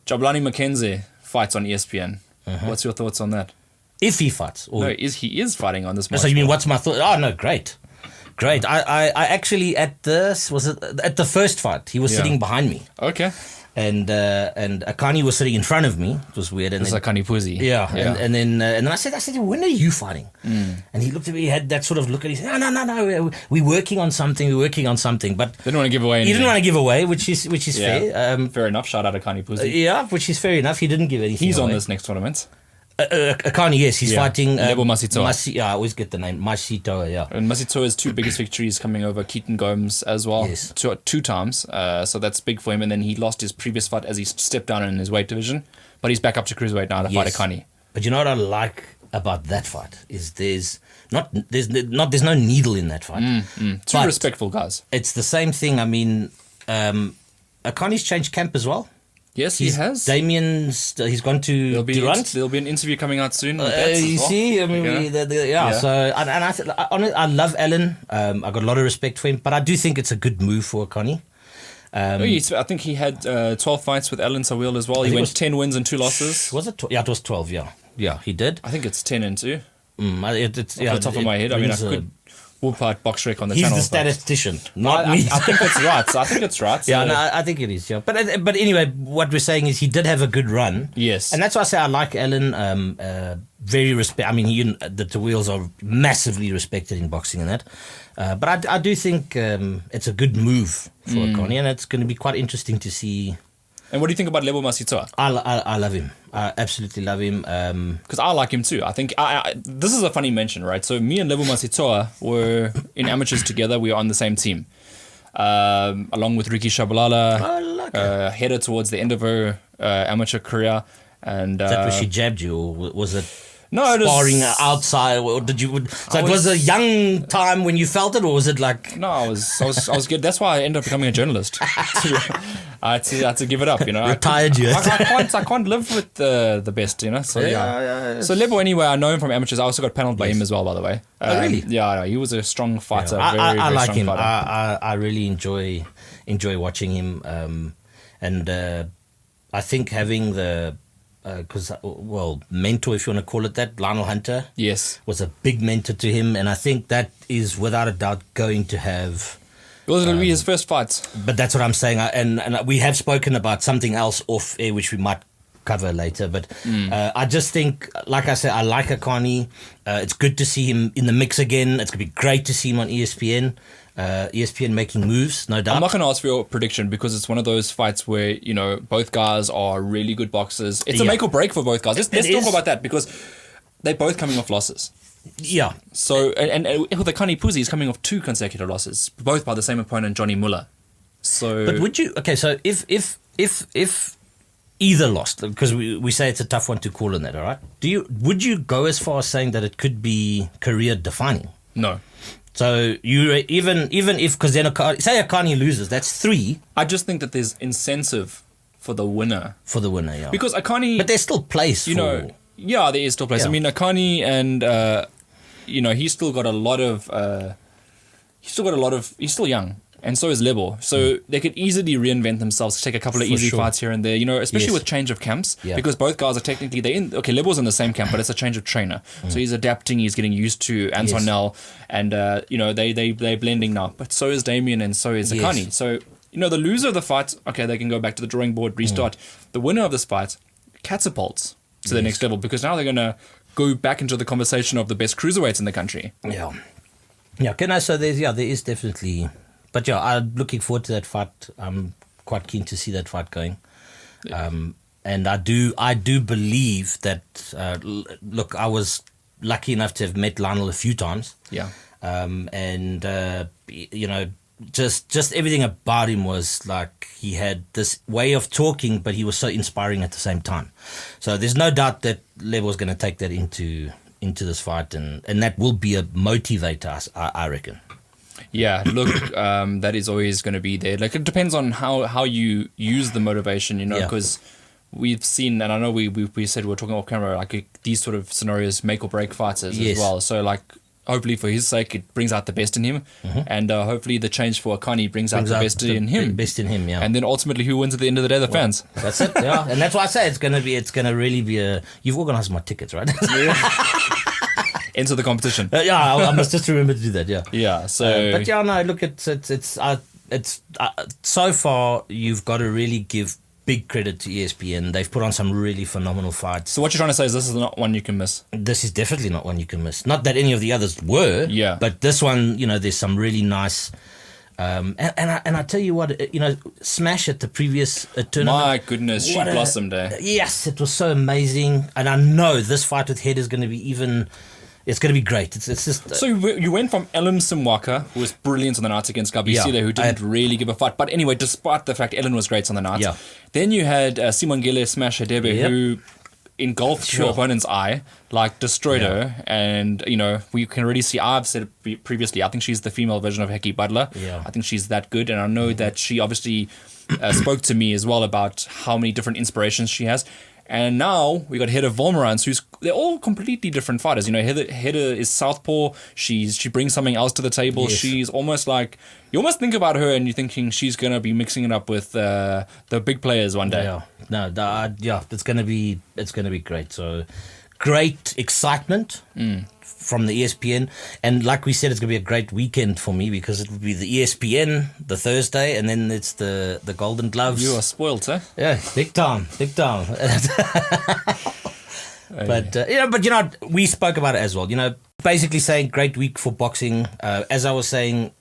Speaker 2: Jabulani McKenzie fights on ESPN. What's your thoughts on that?
Speaker 3: If he fights.
Speaker 2: No, he is fighting on this match.
Speaker 3: So you mean, what's my thought? Oh, no, great. I actually, at the first fight, he was sitting behind me.
Speaker 2: Okay.
Speaker 3: And Akani was sitting in front of me. It was weird. And
Speaker 2: it's Akani Puzi.
Speaker 3: Yeah. And then I said, when are you fighting? And he looked at me, he had that sort of look, and he said, no, we're working on something. But
Speaker 2: didn't want to give away anything.
Speaker 3: He didn't want to give away, which is fair.
Speaker 2: Fair enough. Shout out Akani Puzi.
Speaker 3: Yeah, which is fair enough. He didn't give anything
Speaker 2: He's
Speaker 3: away.
Speaker 2: on this next tournament.
Speaker 3: Akani, yes, he's fighting
Speaker 2: Lebo Masitoa.
Speaker 3: I always get the name Masitoa, yeah.
Speaker 2: And Masitoa's 2 biggest victories coming over Keaton Gomes as well,
Speaker 3: yes.
Speaker 2: two times. So that's big for him. And then he lost his previous fight as he stepped down in his weight division, but he's back up to cruiserweight now to fight Akani.
Speaker 3: But you know what I like about that fight is there's no needle in that fight.
Speaker 2: Two respectful guys.
Speaker 3: It's the same thing. I mean, Akani's changed camp as well.
Speaker 2: Yes, he has.
Speaker 3: Damien's he's gone to Durant.
Speaker 2: There'll be an interview coming out soon.
Speaker 3: See, I mean, So I love Alan. I got a lot of respect for him, but I do think it's a good move for Akani.
Speaker 2: I think he had 12 fights with Alan Sawil as well. He went 10 wins and 2 losses.
Speaker 3: Was it? Yeah, it was 12. Yeah, he did.
Speaker 2: I think it's 10 and 2.
Speaker 3: Off the
Speaker 2: top of my head, I could whoop out BoxRec on the channel.
Speaker 3: He's the statistician, not me.
Speaker 2: I think it's right.
Speaker 3: So. Yeah, no, I think it is. Yeah, but anyway, what we're saying is he did have a good run.
Speaker 2: Yes,
Speaker 3: and that's why I say I like Alan. Very respect. I mean, the Tawils are massively respected in boxing and that. But I do think it's a good move for Akani, and it's going to be quite interesting to see.
Speaker 2: And what do you think about Lebo Masitoa?
Speaker 3: I love him. I absolutely love him.
Speaker 2: Because I like him too. I think this is a funny mention, right? So me and Lebo Masitoa were in amateurs together. We were on the same team. Along with Ricky Shabalala, headed towards the end of her amateur career. And
Speaker 3: is that where she jabbed you, or was it...
Speaker 2: No,
Speaker 3: sparring outside, or did you? So it was a young time when you felt it, or was it like?
Speaker 2: No, I was good. That's why I ended up becoming a journalist. I had to give it up,
Speaker 3: Retired you.
Speaker 2: I can't live with the best, So yeah. So Lebo, anyway, I know him from amateurs. I also got panelled by him as well, by the way.
Speaker 3: Oh, really?
Speaker 2: Yeah, he was a strong fighter.
Speaker 3: I
Speaker 2: very
Speaker 3: like
Speaker 2: strong
Speaker 3: him.
Speaker 2: Fighter.
Speaker 3: I really enjoy watching him, and I think having the. Mentor, if you want to call it that, Lionel Hunter,
Speaker 2: yes,
Speaker 3: was a big mentor to him, and I think that is without a doubt going to have.
Speaker 2: It was going to be his first fight.
Speaker 3: But that's what I'm saying, and we have spoken about something else off air, which we might cover later. But I just think, like I said, I like Akani. It's good to see him in the mix again. It's going to be great to see him on ESPN. ESPN making moves, no doubt.
Speaker 2: I'm not going to ask for your prediction because it's one of those fights where, both guys are really good boxers. It's a make or break for both guys. Let's talk about that because they're both coming off losses.
Speaker 3: Yeah.
Speaker 2: So, and with Akani Puzi, he's coming off 2 consecutive losses, both by the same opponent, Johnny Muller. So,
Speaker 3: but would you? Okay, so if either lost, because we say it's a tough one to call on that, all right? Would you go as far as saying that it could be career defining?
Speaker 2: No.
Speaker 3: So you even if, because then say Akani loses, that's 3.
Speaker 2: I just think that there's incentive for the winner.
Speaker 3: Yeah.
Speaker 2: Because Akani,
Speaker 3: but there's still place.
Speaker 2: Yeah, there is still place. Yeah. I mean, Akani and he's still got a lot of. He's still young. And so is Lebo. So they could easily reinvent themselves, take a couple of easy fights here and there, especially with change of camps. Yeah. Because both guys are technically, Lebo's in the same camp, but it's a change of trainer. So he's adapting, he's getting used to Antonel, and, they're blending now. But so is Damien and so is Akani. Yes. So, the loser of the fight, okay, they can go back to the drawing board, restart. The winner of this fight catapults to the next level, because now they're going to go back into the conversation of the best cruiserweights in the country.
Speaker 3: Yeah. Yeah, so there is definitely... But I'm looking forward to that fight. I'm quite keen to see that fight going. And I do believe that, look, I was lucky enough to have met Lionel a few times.
Speaker 2: Yeah.
Speaker 3: Just everything about him was like he had this way of talking, but he was so inspiring at the same time. So there's no doubt that Lebo is going to take that into this fight, and that will be a motivator, I reckon.
Speaker 2: Yeah, look, that is always going to be there. Like, it depends on how you use the motivation, because we've seen, and I know we said we're talking off camera, like these sort of scenarios make or break fighters as well. So, like, hopefully for his sake, it brings out the best in him, and hopefully the change for Akani brings out the best in him.
Speaker 3: Best in him, yeah.
Speaker 2: And then ultimately, who wins at the end of the day? The fans.
Speaker 3: That's it, yeah. And that's why I say it's going to really be a. You've organised my tickets, right?
Speaker 2: Into the competition.
Speaker 3: I must just remember to do that. Yeah.
Speaker 2: Yeah. So.
Speaker 3: But look, it's so far you've got to really give big credit to ESPN. They've put on some really phenomenal fights.
Speaker 2: So what you're trying to say is this is not one you can miss.
Speaker 3: This is definitely not one you can miss. Not that any of the others were.
Speaker 2: Yeah.
Speaker 3: But this one, there's some really nice. And I tell you what, Smash at the previous tournament.
Speaker 2: My goodness, she blossomed.
Speaker 3: Yes, it was so amazing, and I know this fight with Head is going to be even. It's going to be great. It's just.
Speaker 2: So you went from Ellen Simwaka, who was brilliant on the night against Gabi Sile, who didn't really give a fight. But anyway, despite the fact Ellen was great on the night, then you had Simongele Smash Hadebe, who engulfed her opponent's eye, like destroyed her. And, we can already see, I've said it previously, I think she's the female version of Heki Butler.
Speaker 3: Yeah.
Speaker 2: I think she's that good. And I know that she obviously spoke to me as well about how many different inspirations she has. And now we got Hedda Volmerans, they're all completely different fighters. Hedda is southpaw. She brings something else to the table. Yes. She's almost like, you almost think about her and you're thinking she's gonna be mixing it up with the big players one day.
Speaker 3: It's gonna be great. So great excitement from the ESPN, and like we said, it's gonna be a great weekend for me because it will be the ESPN the Thursday, and then it's the Golden Gloves.
Speaker 2: You are spoiled, eh?
Speaker 3: Yeah, big time. But we spoke about it as well. Basically saying great week for boxing. As I was saying,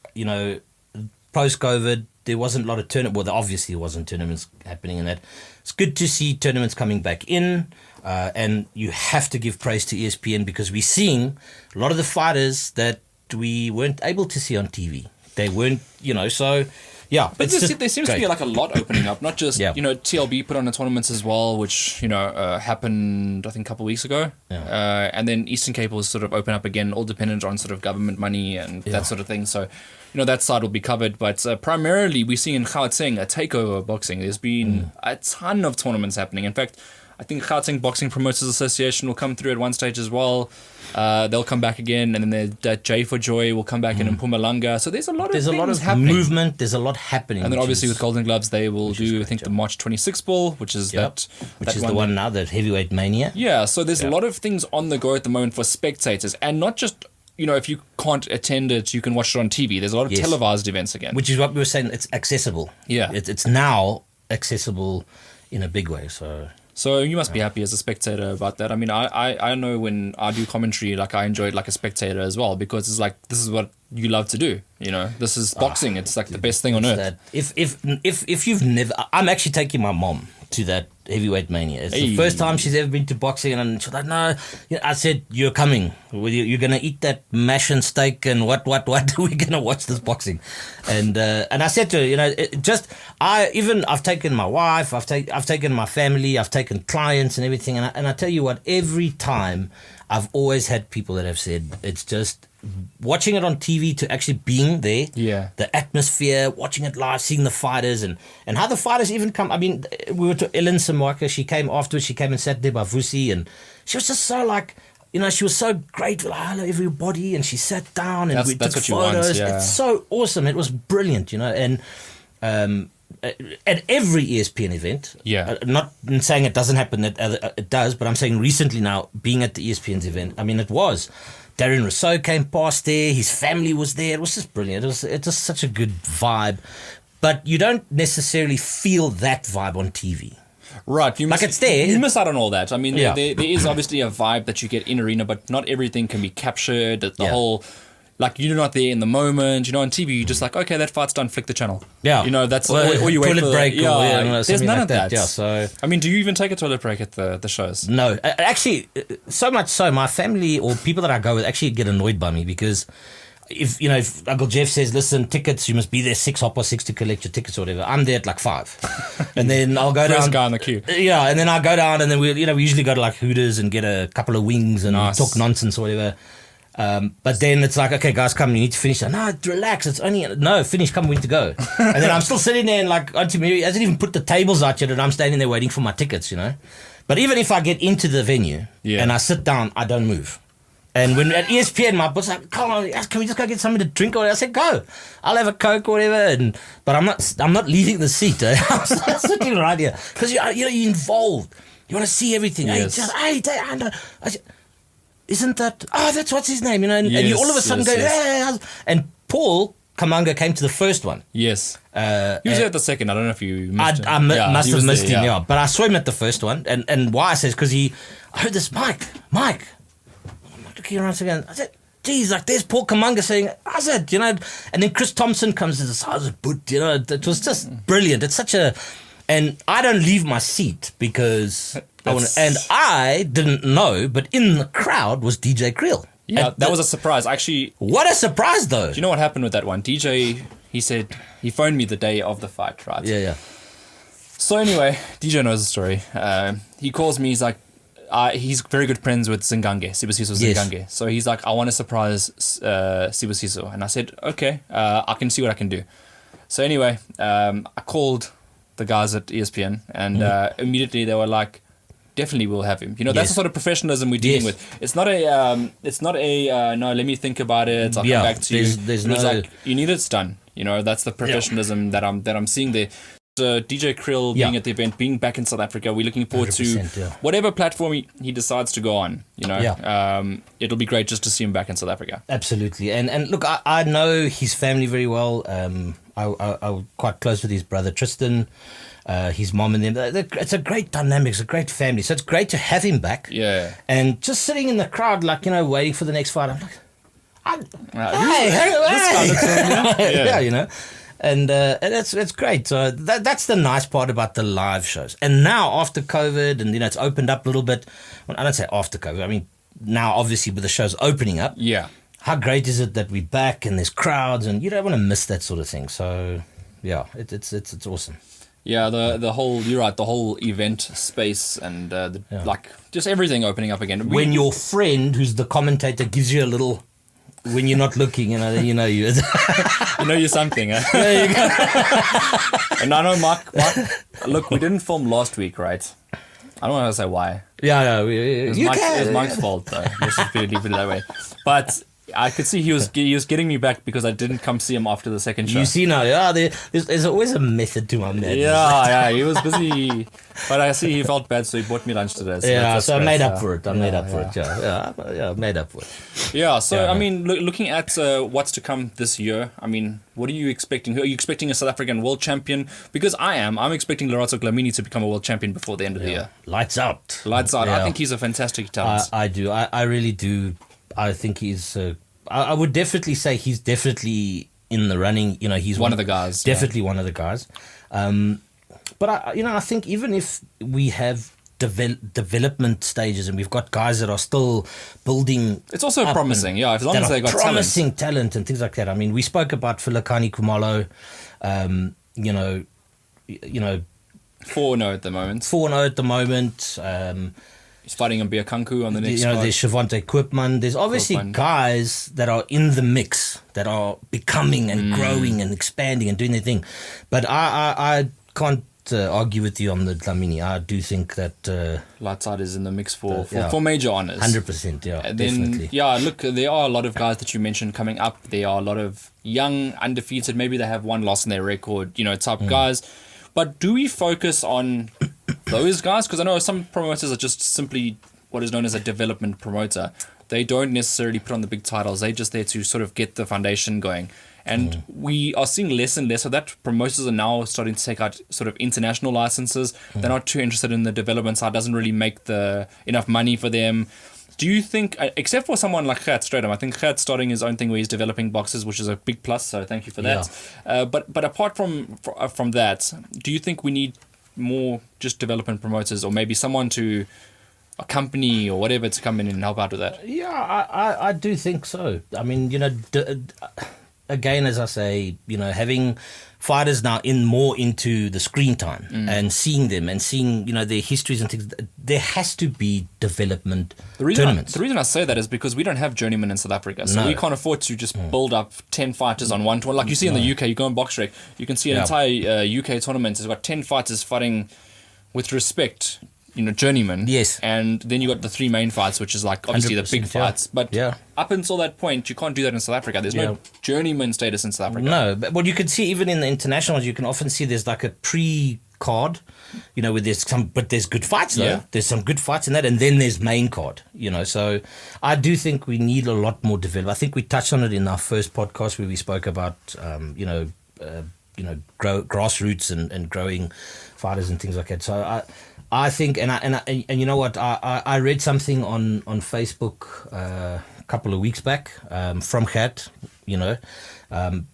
Speaker 3: post-COVID, there wasn't a lot of tournament. Well, obviously there wasn't tournaments happening in that. It's good to see tournaments coming back in. And you have to give praise to ESPN because we're seeing a lot of the fighters that we weren't able to see on TV. They weren't, so yeah.
Speaker 2: But there seems to be like a lot opening up, not just, TLB put on the tournaments as well, which, happened, I think, a couple of weeks ago.
Speaker 3: Yeah.
Speaker 2: And then Eastern Cape will sort of open up again, all dependent on sort of government money and that sort of thing. So, that side will be covered. But primarily, we're seeing in Gauteng a takeover of boxing. There's been a ton of tournaments happening. In fact, I think Gauteng Boxing Promoters Association will come through at one stage as well. They'll come back again, and then that J for Joy will come back in Mpumalanga. So there's a lot of happening.
Speaker 3: Movement. There's a lot happening.
Speaker 2: And then obviously with Golden Gloves, they will do, I think, the March 26th ball, which is
Speaker 3: the one now, that Heavyweight Mania.
Speaker 2: Yeah, so there's a lot of things on the go at the moment for spectators, and not just, if you can't attend it, you can watch it on TV. There's a lot of televised events again.
Speaker 3: Which is what we were saying, it's accessible.
Speaker 2: Yeah.
Speaker 3: It's now accessible in a big way,
Speaker 2: So you must be happy as a spectator about that. I mean, I know when I do commentary, like I enjoy it like a spectator as well, because it's like, this is what you love to do. This is boxing. It's like the best thing on earth.
Speaker 3: If you've never, I'm actually taking my mom to that Heavyweight Mania. It's the first time she's ever been to boxing, and she's like, no. I said, you're coming. You're going to eat that mash and steak and what? We're going to watch this boxing. And I said to her, I've taken my wife, I've taken my family, I've taken clients and everything. And I tell you what, every time I've always had people that have said, it's just watching it on TV to actually being there, the atmosphere, watching it live, seeing the fighters and how the fighters even come. I mean, we were to Ellen Simwaka, she came afterwards, she came and sat there by Vusi, and she was just so like, she was so grateful. Hello, everybody. And she sat down and we took
Speaker 2: what
Speaker 3: photos.
Speaker 2: You want, yeah.
Speaker 3: It's so awesome. It was brilliant, and at every ESPN event, not saying it doesn't happen, it does, but I'm saying recently now, being at the ESPN's event, I mean, it was. Darren Rousseau came past there. His family was there. It was just brilliant. It was such a good vibe. But you don't necessarily feel that vibe on TV.
Speaker 2: Right.
Speaker 3: It's there.
Speaker 2: You miss out on all that. I mean, there is obviously a vibe that you get in arena, but not everything can be captured. The whole... Like, you're not there in the moment. On TV, you're just like, okay, that fight's done, flick the channel.
Speaker 3: Yeah.
Speaker 2: That's... or you wait for
Speaker 3: toilet break.
Speaker 2: There's none of that.
Speaker 3: Yeah, so...
Speaker 2: I mean, do you even take a toilet break at the shows?
Speaker 3: No. Actually, so much so, my family or people that I go with actually get annoyed by me because if Uncle Jeff says, listen, tickets, you must be there 6:30 to collect your tickets or whatever, I'm there at like 5. And then I'll go down.
Speaker 2: First guy in the queue.
Speaker 3: Yeah, and then I'll go down and then we usually go to like Hooters and get a couple of wings and talk nonsense or whatever. But then it's like, okay, guys, come, you need to finish. No, relax. It's only, no, finish, come, we need to go. And then I'm still sitting there and like, Auntie Mary hasn't even put the tables out yet and I'm standing there waiting for my tickets, But even if I get into the venue and I sit down, I don't move. And when at ESPN, my boss like, come on, can we just go get something to drink or whatever? I said, go. I'll have a Coke or whatever. But I'm not leaving the seat. I'm sitting right here. Because you're involved. You want to see everything.
Speaker 2: Yes.
Speaker 3: Isn't that... Oh, that's what's his name, And you all of a sudden go... Yes. And Paul Kamanga came to the first one.
Speaker 2: Yes. He was there at the second. I don't know if you missed him.
Speaker 3: I must have missed him, But I saw him at the first one. And why I said, because I heard this, Mike. I'm looking around again. I said, geez, like there's Paul Kamanga saying, I said, and then Chris Thompson comes to the size of boot, it was just brilliant. It's such a... And I don't leave my seat because... And I didn't know, but in the crowd was DJ Krill.
Speaker 2: Yeah, that was a surprise. Actually...
Speaker 3: What a surprise, though.
Speaker 2: Do you know what happened with that one? DJ, he said... He phoned me the day of the fight, right?
Speaker 3: Yeah.
Speaker 2: So anyway, DJ knows the story. He calls me, he's like... he's very good friends with Sibusiso Zingange. So he's like, I want to surprise Sibusiso. And I said, okay, I can see what I can do. So anyway, I called the guys at ESPN and immediately they were like, definitely we'll have him. That's the sort of professionalism we're dealing with. It's not a no, let me think about it, I'll come back to you.
Speaker 3: There's
Speaker 2: no... like, you need it done. That's the professionalism that I'm seeing there. DJ Krill being at the event, being back in South Africa, we're looking forward to whatever platform he decides to go on. It'll be great just to see him back in South Africa.
Speaker 3: Absolutely, and look, I know his family very well. I'm quite close with his brother Tristan, his mom and them. It's a great dynamic. It's a great family. So it's great to have him back.
Speaker 2: Yeah,
Speaker 3: and just sitting in the crowd, like waiting for the next fight. I'm like, hey. And it's great. So that's the nice part about the live shows. And now after COVID, and it's opened up a little bit. Well, I don't say after COVID. I mean now, obviously, with the shows opening up.
Speaker 2: Yeah.
Speaker 3: How great is it that we're back and there's crowds, and you don't want to miss that sort of thing. So yeah, it's awesome.
Speaker 2: Yeah, the whole, you're right, the whole event space and like just everything opening up again.
Speaker 3: When your friend, who's the commentator, gives you a little. When you're not looking, then you know you.
Speaker 2: You know you're something.
Speaker 3: There you go.
Speaker 2: And I know Mark, look, we didn't film last week, right? I don't want to say why.
Speaker 3: Yeah,
Speaker 2: it was Mark's fault, though. Let's just leave it that way. But I could see he was getting me back because I didn't come see him after the second show.
Speaker 3: You see now, there's always a method to my madness.
Speaker 2: Yeah, he was busy. But I see he felt bad, so he bought me lunch today. So
Speaker 3: I made up for it. I made up for it. Yeah, made up for it.
Speaker 2: Yeah, so I mean, looking at what's to come this year, I mean, what are you expecting? Are you expecting a South African world champion? Because I'm expecting Lorato Glamini to become a world champion before the end of the year.
Speaker 3: Lights out.
Speaker 2: Lights out. Yeah. I think he's a fantastic talent.
Speaker 3: I do. I really do. I think he's. I would definitely say he's definitely in the running. He's
Speaker 2: one of the guys.
Speaker 3: Definitely one of the guys. But I think even if we have development stages and we've got guys that are still building,
Speaker 2: it's also promising. As long as they got
Speaker 3: promising talent and things like that. I mean, we spoke about Filakani Kumalo.
Speaker 2: 4-0 at the moment.
Speaker 3: 4-0 at the moment.
Speaker 2: He's fighting Mbiakanku on the next fight.
Speaker 3: There's Shavante Koopman. There's obviously guys that are in the mix, that are becoming and growing and expanding and doing their thing. But I can't argue with you on the Dlamini. I do think that
Speaker 2: light side is in the mix for major honours.
Speaker 3: 100%, yeah,
Speaker 2: and then,
Speaker 3: definitely.
Speaker 2: Yeah, look, there are a lot of guys that you mentioned coming up. There are a lot of young, undefeated, maybe they have one loss in their record, type guys. But do we focus on those guys? Because I know some promoters are just simply what is known as a development promoter. They don't necessarily put on the big titles. They're just there to sort of get the foundation going. And we are seeing less and less of that. Promoters are now starting to take out sort of international licenses. They're not too interested in the development side. Doesn't really make enough money for them. Do you think, except for someone like Gert Strydom, I think Gert's starting his own thing where he's developing boxes, which is a big plus. So thank you for that. Yeah. But apart from that, do you think we need more just development promoters, or maybe someone to a company or whatever to come in and help out with that?
Speaker 3: Yeah, I do think so. I mean, again, as I say, having fighters now more into the screen time and seeing them and seeing, their histories and things, there has to be development tournaments.
Speaker 2: The reason I say that is because we don't have journeymen in South Africa. So we can't afford to just build up 10 fighters on one tournament. Like you see in the UK, you go on BoxRec, you can see an entire UK tournament has got 10 fighters fighting with respect, journeyman.
Speaker 3: Yes. And
Speaker 2: then you got the three main fights, which is like obviously the big fights. But up until that point, you can't do that in South Africa. There's no journeyman status in South Africa.
Speaker 3: No, but what you can see even in the internationals, you can often see there's like a pre-card, where there's good fights though. Yeah. There's some good fights in that, and then there's main card, So I do think we need a lot more development. I think we touched on it in our first podcast where we spoke about, grassroots and growing fighters and things like that. So I think, and you know what, I read something on Facebook a couple of weeks back from Gert,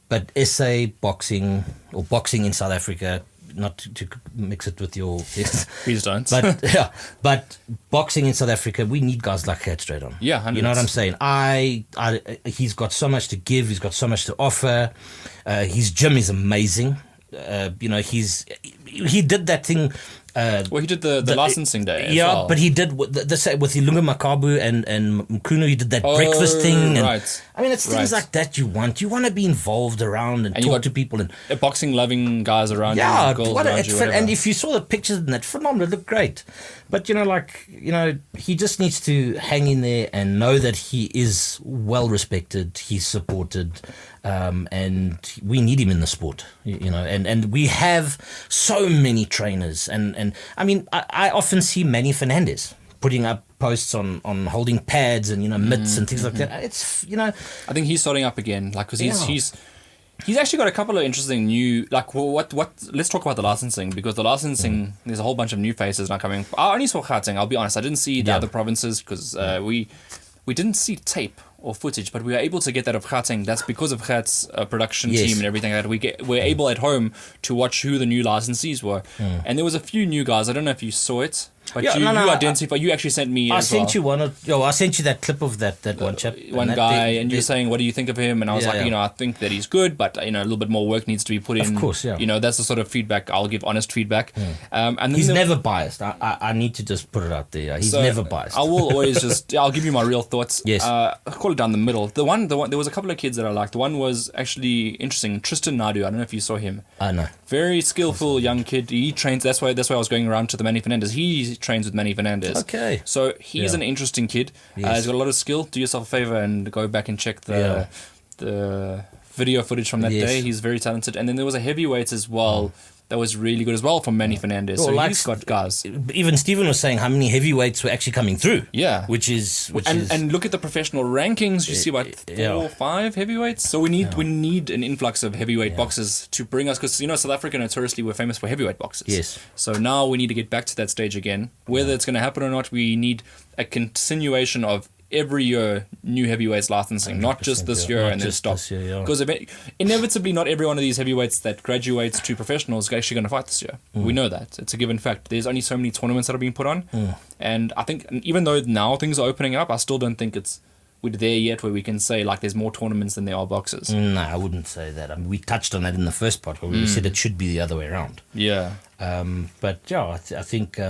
Speaker 3: but SA boxing or boxing in South Africa, not to mix it with your
Speaker 2: please don't.
Speaker 3: But boxing in South Africa, we need guys like Gert Strydom.
Speaker 2: Yeah, 100%.
Speaker 3: You know what I'm saying? He's got so much to give. He's got so much to offer. His gym is amazing. He did that thing.
Speaker 2: He did the licensing day.
Speaker 3: Yeah,
Speaker 2: as well.
Speaker 3: But he did with Ilunga Makabu and Mkuno. He did that breakfast thing. And,
Speaker 2: right.
Speaker 3: I mean, it's things like that you want. You want to be involved around and talk to people and
Speaker 2: boxing loving guys around you.
Speaker 3: Yeah,
Speaker 2: you,
Speaker 3: and if you saw the pictures in that, phenomenal, it looked great. But he just needs to hang in there and know that he is well respected. He's supported. And we need him in the sport, and we have so many trainers. And I mean, I often see Manny Fernandez putting up posts on holding pads and, mitts and things like that. It's, I
Speaker 2: think he's starting up again, because he's actually got a couple of interesting new, let's talk about the licensing, because the licensing, there's a whole bunch of new faces now coming. I only saw Gauteng, I'll be honest. I didn't see the other provinces because we didn't see tape or footage, but we were able to get that of Gauteng. That's because of Gert's production team and everything like that. We're able at home to watch who the new licensees were. And there was a few new guys. I don't know if you saw it, but you identified. You actually sent me.
Speaker 3: I sent you I sent you that clip of that one chap,
Speaker 2: one guy, and you're saying, "What do you think of him?" And I was I think that he's good, but a little bit more work needs to be put in.
Speaker 3: Of course,
Speaker 2: that's the sort of feedback I'll give. Honest feedback. And then
Speaker 3: he's never biased. I need to just put it out there. He's never biased.
Speaker 2: I will always I'll give you my real thoughts.
Speaker 3: Yes.
Speaker 2: I'll call it down the middle. The one. There was a couple of kids that I liked. The one was actually interesting. Tristan Nadu. I don't know if you saw him.
Speaker 3: I know.
Speaker 2: Very skillful young kid. He trains. That's why I was going around to the Manny Fernandez. He trains with Manny Fernandez.
Speaker 3: Okay.
Speaker 2: So he's an interesting kid.
Speaker 3: Yes.
Speaker 2: He's got a lot of skill. Do yourself a favor and go back and check the video footage from that day. He's very talented. And then there was a heavyweight as well. That was really good as well from Manny Fernandez. So he's got guys.
Speaker 3: Even Stephen was saying how many heavyweights were actually coming through.
Speaker 2: Yeah.
Speaker 3: Which is
Speaker 2: and look at the professional rankings. You see about 4 or 5 heavyweights. So we need an influx of heavyweight boxers to bring us, because South Africa notoriously were famous for heavyweight boxers.
Speaker 3: Yes.
Speaker 2: So now we need to get back to that stage again. Whether it's going to happen or not, we need a continuation of every year new heavyweights licensing, not just this year and then stop. Because inevitably not every one of these heavyweights that graduates to professionals is actually going to fight this year. We know that. It's a given fact. There's only so many tournaments that are being put on. And I think even though now things are opening up, I still don't think we're there yet where we can say there's more tournaments than there are boxers.
Speaker 3: No, I wouldn't say that. I mean, we touched on that in the first part where we said it should be the other way around.
Speaker 2: Yeah.
Speaker 3: But I think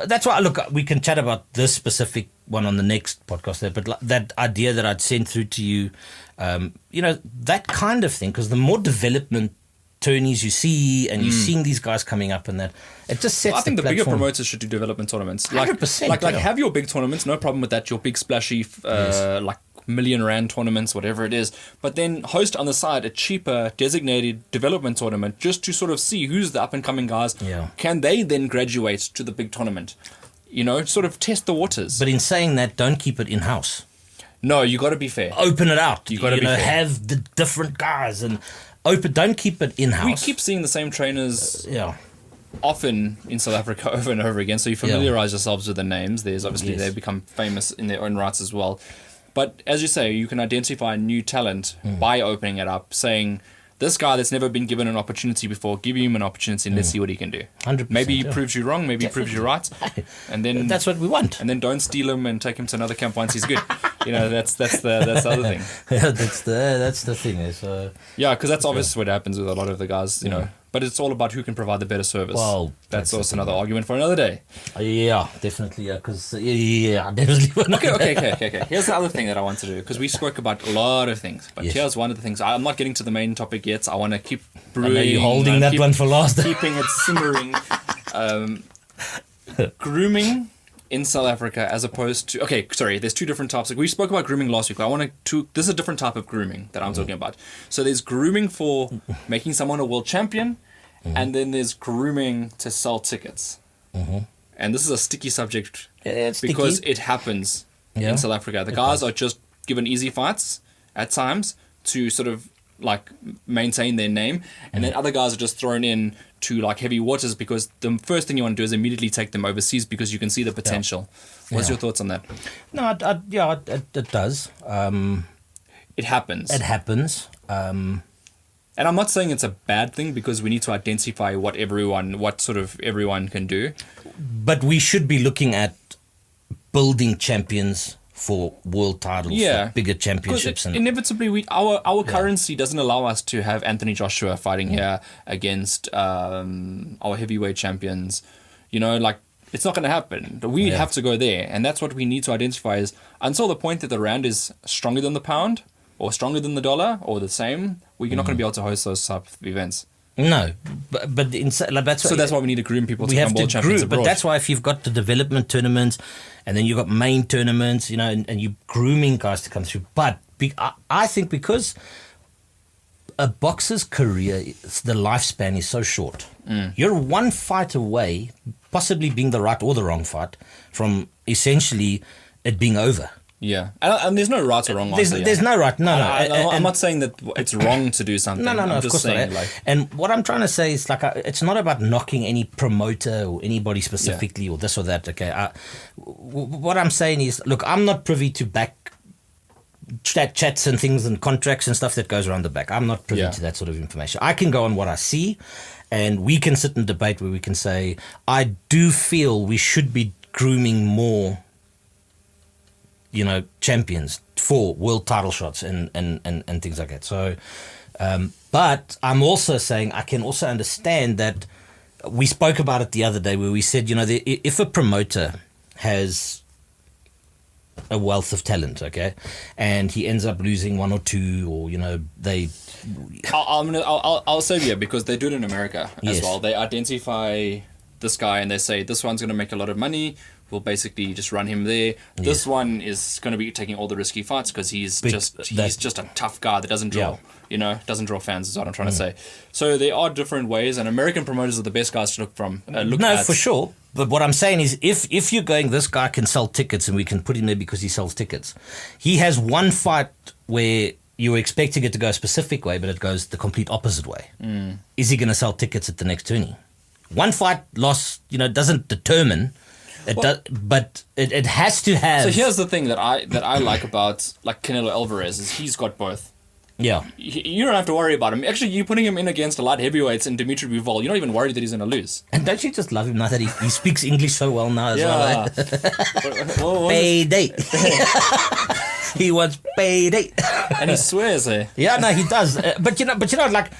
Speaker 3: that's why, look, we can chat about this specific one on the next podcast there, but that idea that I'd sent through to you, that kind of thing, because the more development tourneys you see, and you're seeing these guys coming up, and that it just sets.
Speaker 2: I think the bigger
Speaker 3: platform.
Speaker 2: promoters should do development tournaments.
Speaker 3: 100%,
Speaker 2: Like
Speaker 3: yeah.
Speaker 2: have your big tournaments, no problem with that. Your big splashy, like £1,000,000 tournaments, whatever it is. But then host on the side a cheaper designated development tournament just to sort of see who's the up and coming guys.
Speaker 3: Yeah.
Speaker 2: Can they then graduate to the big tournament? You know, sort of test the waters.
Speaker 3: But in saying that, don't keep it in house.
Speaker 2: No, you got to be fair.
Speaker 3: Open it out.
Speaker 2: You gotta be fair.
Speaker 3: Have the different guys and open. Don't keep it in house.
Speaker 2: We keep seeing the same trainers
Speaker 3: Yeah.
Speaker 2: often in South Africa over and over again. So you familiarize yourselves with the names. There's obviously they become famous in their own rights as well. But as you say, you can identify new talent by opening it up, saying, this guy that's never been given an opportunity before, give him an opportunity and let's see what he can do.
Speaker 3: 100%,
Speaker 2: Maybe he proves you wrong, maybe he proves you right. And then
Speaker 3: That's what we want.
Speaker 2: and then don't steal him and take him to another camp once he's good. You know, that's the other thing.
Speaker 3: Yeah, that's the thing. So
Speaker 2: Yeah, because that's obviously what happens with a lot of the guys, you know. But it's all about who can provide the better service.
Speaker 3: Well,
Speaker 2: that's also another argument for another day.
Speaker 3: yeah, definitely. Yeah, because definitely.
Speaker 2: Okay. Here's the other thing that I want to do, because we spoke about a lot of things, but
Speaker 3: Yes.
Speaker 2: here's one of the things. I'm not getting to the main topic yet. I want to keep brewing.
Speaker 3: I know you're holding
Speaker 2: and
Speaker 3: that one for last.
Speaker 2: keeping it simmering. Grooming in South Africa, as opposed to there's two different types. Like we spoke about grooming last week. This is a different type of grooming that I'm talking about. So there's grooming for making someone a world champion, and then there's grooming to sell tickets. And this is a sticky subject
Speaker 3: It's
Speaker 2: because
Speaker 3: sticky.
Speaker 2: it happens
Speaker 3: Yeah.
Speaker 2: in South Africa. The guys are just given easy fights at times to sort of like maintain their name, and then other guys are just thrown in to like heavy waters because the first thing you want to do is immediately take them overseas because you can see the potential. What's your thoughts on that?
Speaker 3: No, it does.
Speaker 2: It happens.
Speaker 3: It happens.
Speaker 2: And I'm not saying it's a bad thing because we need to identify what sort of everyone can do.
Speaker 3: But we should be looking at building champions for world titles, for bigger championships.
Speaker 2: Because inevitably, our currency doesn't allow us to have Anthony Joshua fighting here against our heavyweight champions. You know, like, it's not going to happen. We have to go there. And that's what we need to identify is until the point that the rand is stronger than the pound or stronger than the dollar or the same, we're not going to be able to host those type of events.
Speaker 3: No, but
Speaker 2: that's why we need to groom people to become world champions abroad.
Speaker 3: But that's why if you've got the development tournaments and then you've got main tournaments, you know, and you're grooming guys to come through. But I think because a boxer's career, the lifespan is so short. You're one fight away, possibly being the right or the wrong fight, from essentially it being over.
Speaker 2: Yeah, and there's no right or wrong answer.
Speaker 3: There's no right. No.
Speaker 2: I'm not saying that it's wrong to do something.
Speaker 3: No.
Speaker 2: I'm
Speaker 3: Of
Speaker 2: just
Speaker 3: course
Speaker 2: saying,
Speaker 3: not. And what I'm trying to say is, like, it's not about knocking any promoter or anybody specifically or this or that. Okay. What I'm saying is, look, I'm not privy to back chats and things and contracts and stuff that goes around the back. I'm not privy to that sort of information. I can go on what I see, and we can sit and debate where we can say, I do feel we should be grooming more, you know, champions for world title shots and things like that. So, but I'm also saying I can also understand that we spoke about it the other day where we said, you know, if a promoter has a wealth of talent, okay, and he ends up losing one or two, or, you know,
Speaker 2: I'll save you because they do it in America as well. They identify this guy and they say this one's going to make a lot of money. We'll basically just run him there. This one is going to be taking all the risky fights because he's just a tough guy that doesn't draw, doesn't draw fans is what I'm trying to say. So there are different ways, and American promoters are the best guys to look at.
Speaker 3: For sure. But what I'm saying is, if you're going, this guy can sell tickets and we can put him there because he sells tickets. He has one fight where you were expecting it to go a specific way, but it goes the complete opposite way. Is he going to sell tickets at the next tourney? One fight loss, doesn't determine. But it has to have.
Speaker 2: So here's the thing that I like about like Canelo Alvarez is he's got both.
Speaker 3: Yeah.
Speaker 2: You don't have to worry about him. Actually, you're putting him in against a light heavyweights and Dimitri Bivol. You're not even worried that he's going to lose.
Speaker 3: And don't you just love him now that he speaks English so well now as well?
Speaker 2: What
Speaker 3: payday. He wants payday.
Speaker 2: And he swears, eh?
Speaker 3: Yeah, no, he does. But like,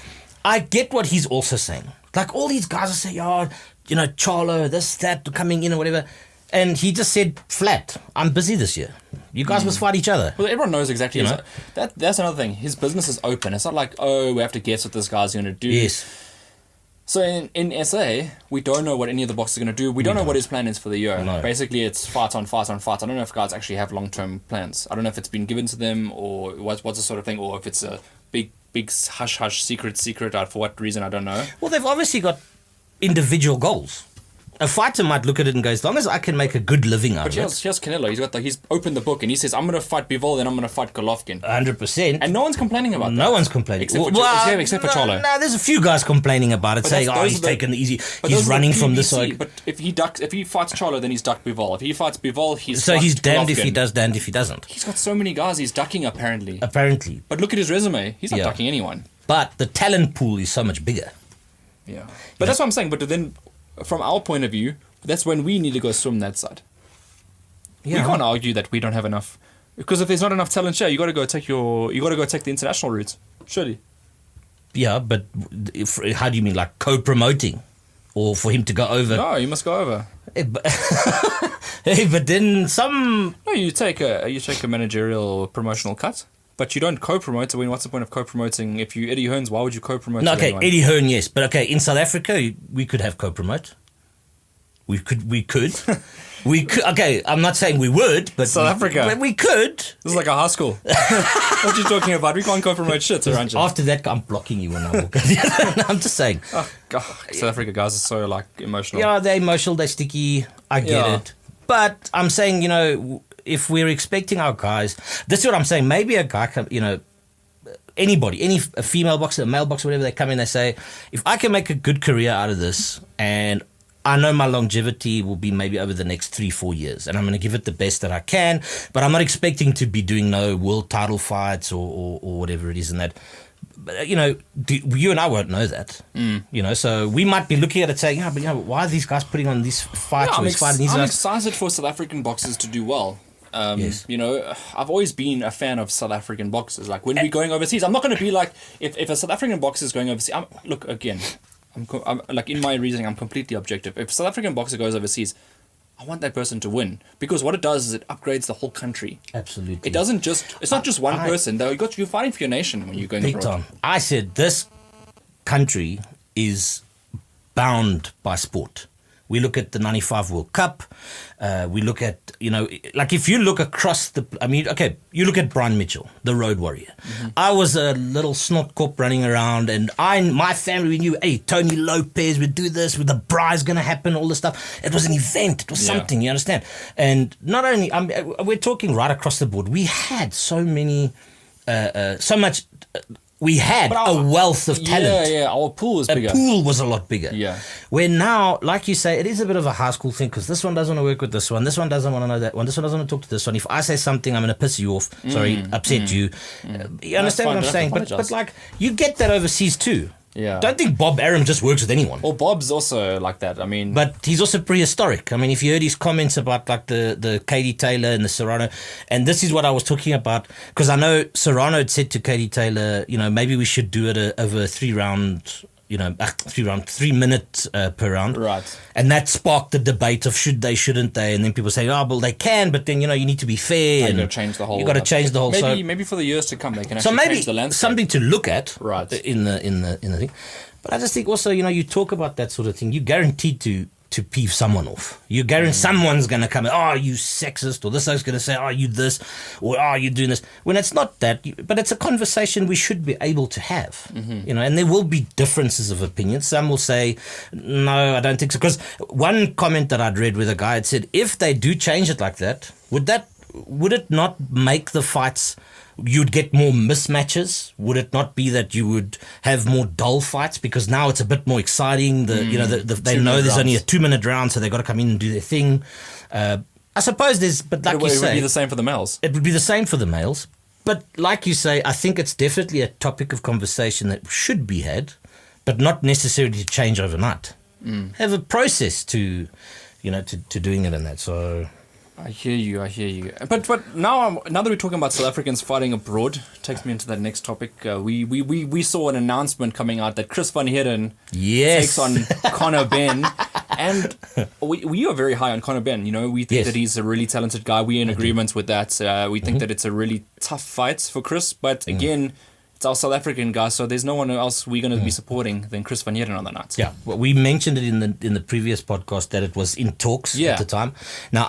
Speaker 3: I get what he's also saying. Like, all these guys are saying, Charlo, this, that, coming in or whatever. And he just said flat, I'm busy this year. You guys must fight each other.
Speaker 2: Well, everyone knows exactly. That's another thing. His business is open. It's not like, we have to guess what this guy's going to do.
Speaker 3: Yes.
Speaker 2: So in SA, we don't know what any of the boxers are going to do. We don't know what his plan is for the year.
Speaker 3: No.
Speaker 2: Basically, it's fight on fight on fight. I don't know if guys actually have long-term plans. I don't know if it's been given to them or what's the sort of thing, or if it's a big hush-hush secret for what reason, I don't know.
Speaker 3: Well, they've obviously got individual goals. A fighter might look at it and go, as long as I can make a good living out of it.
Speaker 2: But here's Canelo. He's opened the book and he says, I'm going to fight Bivol, then I'm going to fight Golovkin.
Speaker 3: 100%.
Speaker 2: And no one's complaining about that.
Speaker 3: No one's complaining.
Speaker 2: Except for Charlo.
Speaker 3: No, there's a few guys complaining about it, saying, he's taken it easy. He's running from this side.
Speaker 2: But if he fights Charlo, then he's ducked Bivol. If he fights Bivol, he's
Speaker 3: damned
Speaker 2: Golovkin.
Speaker 3: if he does, damned if he doesn't.
Speaker 2: He's got so many guys he's ducking, apparently.
Speaker 3: Apparently.
Speaker 2: But look at his resume. He's not ducking anyone.
Speaker 3: But the talent pool is so much bigger.
Speaker 2: Yeah. But that's what I'm saying. But then, from our point of view, that's when we need to go swim that side. Yeah. We can't argue that we don't have enough, because if there's not enough talent share, you got to go take the international route. Surely.
Speaker 3: Yeah, but how do you mean, like co-promoting, or for him to go over?
Speaker 2: No, you must go over.
Speaker 3: But then some.
Speaker 2: No, you take a managerial promotional cut. But you don't co-promote. I mean, what's the point of co-promoting? If you Eddie Hearns, why would you co-promote?
Speaker 3: No, okay, Eddie Hearn, yes, but okay, in South Africa, we could have co-promote. We could. Okay, I'm not saying we would, but
Speaker 2: South Africa.
Speaker 3: We could.
Speaker 2: This is like a high school. What are you talking about? We can't co-promote shit around you.
Speaker 3: After that, I'm blocking you when I walk. I'm just saying.
Speaker 2: Oh, God. South Africa guys are so like emotional.
Speaker 3: Yeah, they're emotional. They're sticky. I get it. But I'm saying, if we're expecting our guys, this is what I'm saying. Maybe a guy can, anybody, a female boxer, a male boxer, whatever, they come in, they say, if I can make a good career out of this, and I know my longevity will be maybe over the next 3-4 years, and I'm going to give it the best that I can, but I'm not expecting to be doing no world title fights or whatever it is, and that. But, you and I won't know that. So we might be looking at it saying, why are these guys putting on these fights?
Speaker 2: I'm excited for South African boxers to do well.
Speaker 3: Yes.
Speaker 2: I've always been a fan of South African boxers. Like when we're going overseas, I'm not going to be like, if a South African boxer is going overseas, I'm like in my reasoning, I'm completely objective. If a South African boxer goes overseas, I want that person to win, because what it does is it upgrades the whole country.
Speaker 3: Absolutely.
Speaker 2: It's not just one person. Though you're fighting for your nation when you're going
Speaker 3: big
Speaker 2: abroad.
Speaker 3: Time. I said this country is bound by sport. We look at the 95 World Cup. We look at, if you look across you look at Brian Mitchell, the road warrior. Mm-hmm. I was a little snot corp running around, and my family, we knew, hey, Tony Lopez would do this, with the bride's going to happen, all this stuff. It was an event. It was something, you understand? And not only, we're talking right across the board. We had so many, we had a wealth of talent.
Speaker 2: Yeah, our pool was bigger.
Speaker 3: The pool was a lot bigger.
Speaker 2: Yeah.
Speaker 3: Where now, like you say, it is a bit of a high school thing, because this one doesn't want to work with this one. This one doesn't want to know that one. This one doesn't want to talk to this one. If I say something, I'm going to piss you off. Upset you. You understand what I'm saying? But like, you get that overseas too.
Speaker 2: Yeah.
Speaker 3: Don't think Bob Arum just works with anyone.
Speaker 2: Well, Bob's also like that. I mean,
Speaker 3: but he's also prehistoric. I mean, if you heard his comments about like the Katie Taylor and the Serrano, and this is what I was talking about, because I know Serrano had said to Katie Taylor, maybe we should do it over a 3-round. 3 minutes per round.
Speaker 2: Right.
Speaker 3: And that sparked the debate of should they, shouldn't they? And then people say, well, they can, but then, you need to be fair.
Speaker 2: You've got to change the whole.
Speaker 3: You've got to change the whole.
Speaker 2: Maybe for the years to come, they can actually change the landscape.
Speaker 3: Something to look at.
Speaker 2: Right.
Speaker 3: In the thing. But I just think also, you talk about that sort of thing. You're guaranteed to peeve someone off. You guarantee someone's going to come and, you sexist, or this guy's going to say, you this, or you doing this. When it's not that, but it's a conversation we should be able to have, and there will be differences of opinion. Some will say, no, I don't think so. Because one comment that I'd read with a guy had said, if they do change it like that, would it not make the fights, you'd get more mismatches? Would it not be that you would have more dull fights, because now it's a bit more exciting? They know there's only a 2-minute round, so they've got to come in and do their thing. I suppose but like you say,
Speaker 2: it would be the same for the males.
Speaker 3: It would be the same for the males, but like you say, I think it's definitely a topic of conversation that should be had, but not necessarily to change overnight. Have a process to doing it in that. So.
Speaker 2: I hear you. But now that we're talking about South Africans fighting abroad, takes me into that next topic. We saw an announcement coming out that Chris van Heerden takes on Conor Ben, And we are very high on Conor Benn. We think that he's a really talented guy. We're in agreement with that. We think that it's a really tough fight for Chris. But again, it's our South African guy, so there's no one else we're going to be supporting than Chris van Heerden on the night.
Speaker 3: Yeah, well, we mentioned it in the previous podcast that it was in talks at the time. Now,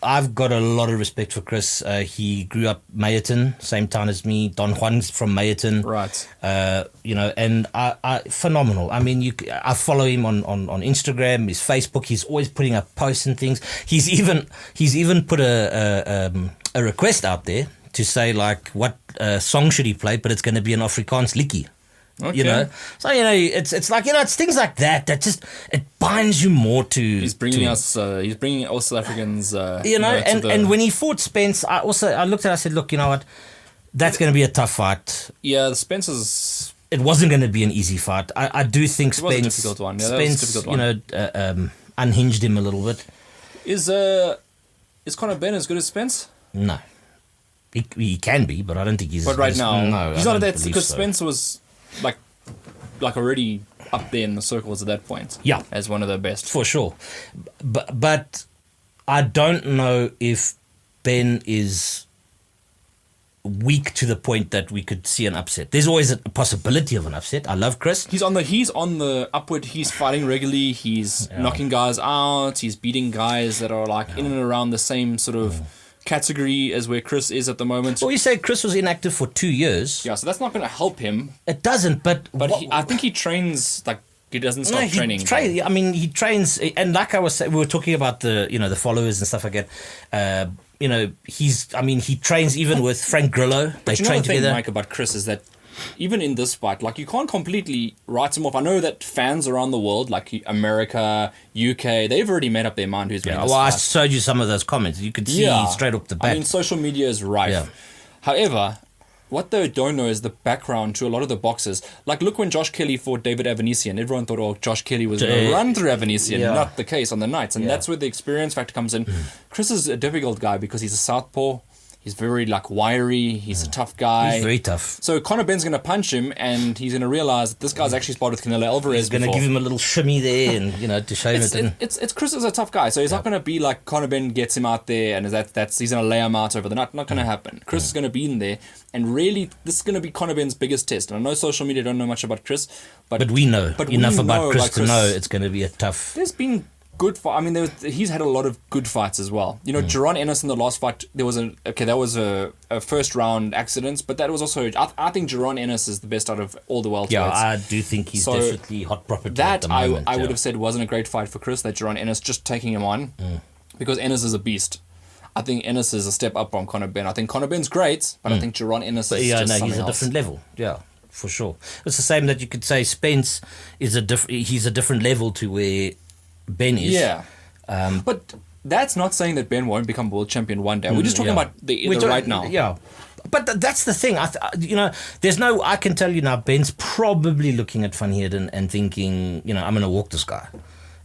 Speaker 3: I've got a lot of respect for Chris. He grew up Meyerton, same town as me. Don Juan's from Meyerton.
Speaker 2: Right.
Speaker 3: And I phenomenal. I mean, I follow him on Instagram, his Facebook. He's always putting up posts and things. He's even put a request out there to say like what song should he play, but it's going to be an Afrikaans liedjie.
Speaker 2: Okay.
Speaker 3: So it's like it's things like that just it binds you more to.
Speaker 2: He's bringing all South Africans.
Speaker 3: And when he fought Spence, I looked at it, I said, look, you know what, that's going to be a tough fight.
Speaker 2: Yeah, the Spence's.
Speaker 3: It wasn't going to be an easy fight. I do think Spence.
Speaker 2: It was a difficult one. Yeah,
Speaker 3: Spence,
Speaker 2: that was a difficult one.
Speaker 3: Unhinged him a little bit.
Speaker 2: Is Conor Benn as good as Spence?
Speaker 3: No. He can be, but I don't think he's.
Speaker 2: But right now,
Speaker 3: no,
Speaker 2: he's not at that because Spence was like already up there in the circles at that point.
Speaker 3: Yeah,
Speaker 2: as one of the best
Speaker 3: for sure. But I don't know if Ben is weak to the point that we could see an upset. There's always a possibility of an upset. I love Chris.
Speaker 2: He's on the upward. He's fighting regularly. He's knocking guys out. He's beating guys that are in and around the same sort of category as where Chris is at the moment.
Speaker 3: Well, you say Chris was inactive for 2 years.
Speaker 2: Yeah, so that's not going to help him.
Speaker 3: It doesn't, but
Speaker 2: I think he trains he doesn't stop training.
Speaker 3: He trains, and like I was saying, we were talking about the followers and stuff like that. He trains even with Frank Grillo. They train together.
Speaker 2: The thing, Mike, about Chris is that even in this fight, you can't completely write him off. I know that fans around the world, like America, UK, they've already made up their mind who's winning this fight.
Speaker 3: I showed you some of those comments. You could see straight up the bat.
Speaker 2: I mean, social media is rife. Yeah. However, what they don't know is the background to a lot of the boxers. Look when Josh Kelly fought David Avanesian. Everyone thought, Josh Kelly was going to run through Avanesian. Not the case on the nights. And that's where the experience factor comes in. Chris is a difficult guy because he's a southpaw. He's very wiry. He's a tough guy.
Speaker 3: He's very tough.
Speaker 2: So Conor Benn's going to punch him, and he's going to realize that this guy's actually sparred with Canelo Alvarez.
Speaker 3: He's going to give him a little shimmy there, and to show him
Speaker 2: it's Chris is a tough guy, so he's not going to be like Conor Benn gets him out there, and he's going to lay him out over the night. Not going to happen. Chris is going to be in there, and really this is going to be Conor Benn's biggest test. And I know social media don't know much about Chris, but
Speaker 3: we know enough about Chris to know it's going to be a tough.
Speaker 2: There's been good fight. I mean, he's had a lot of good fights as well. Jaron Ennis in the last fight, that was a first round accident, but that was also. I think Jaron Ennis is the best out of all the welterweights.
Speaker 3: Yeah, I do think he's definitely hot property.
Speaker 2: That I would have said wasn't a great fight for Chris. That Jaron Ennis just taking him on because Ennis is a beast. I think Ennis is a step up from Conor Benn. I think Conor Benn's great, but I think Jaron Ennis is just something
Speaker 3: he's a different level. Yeah. For sure, it's the same that you could say Spence is he's a different level to where Ben is.
Speaker 2: Yeah. But that's not saying that Ben won't become world champion one day. We're just talking about the right now.
Speaker 3: Yeah. But that's the thing. I can tell you now, Ben's probably looking at Van Heerden and thinking, I'm going to walk this guy.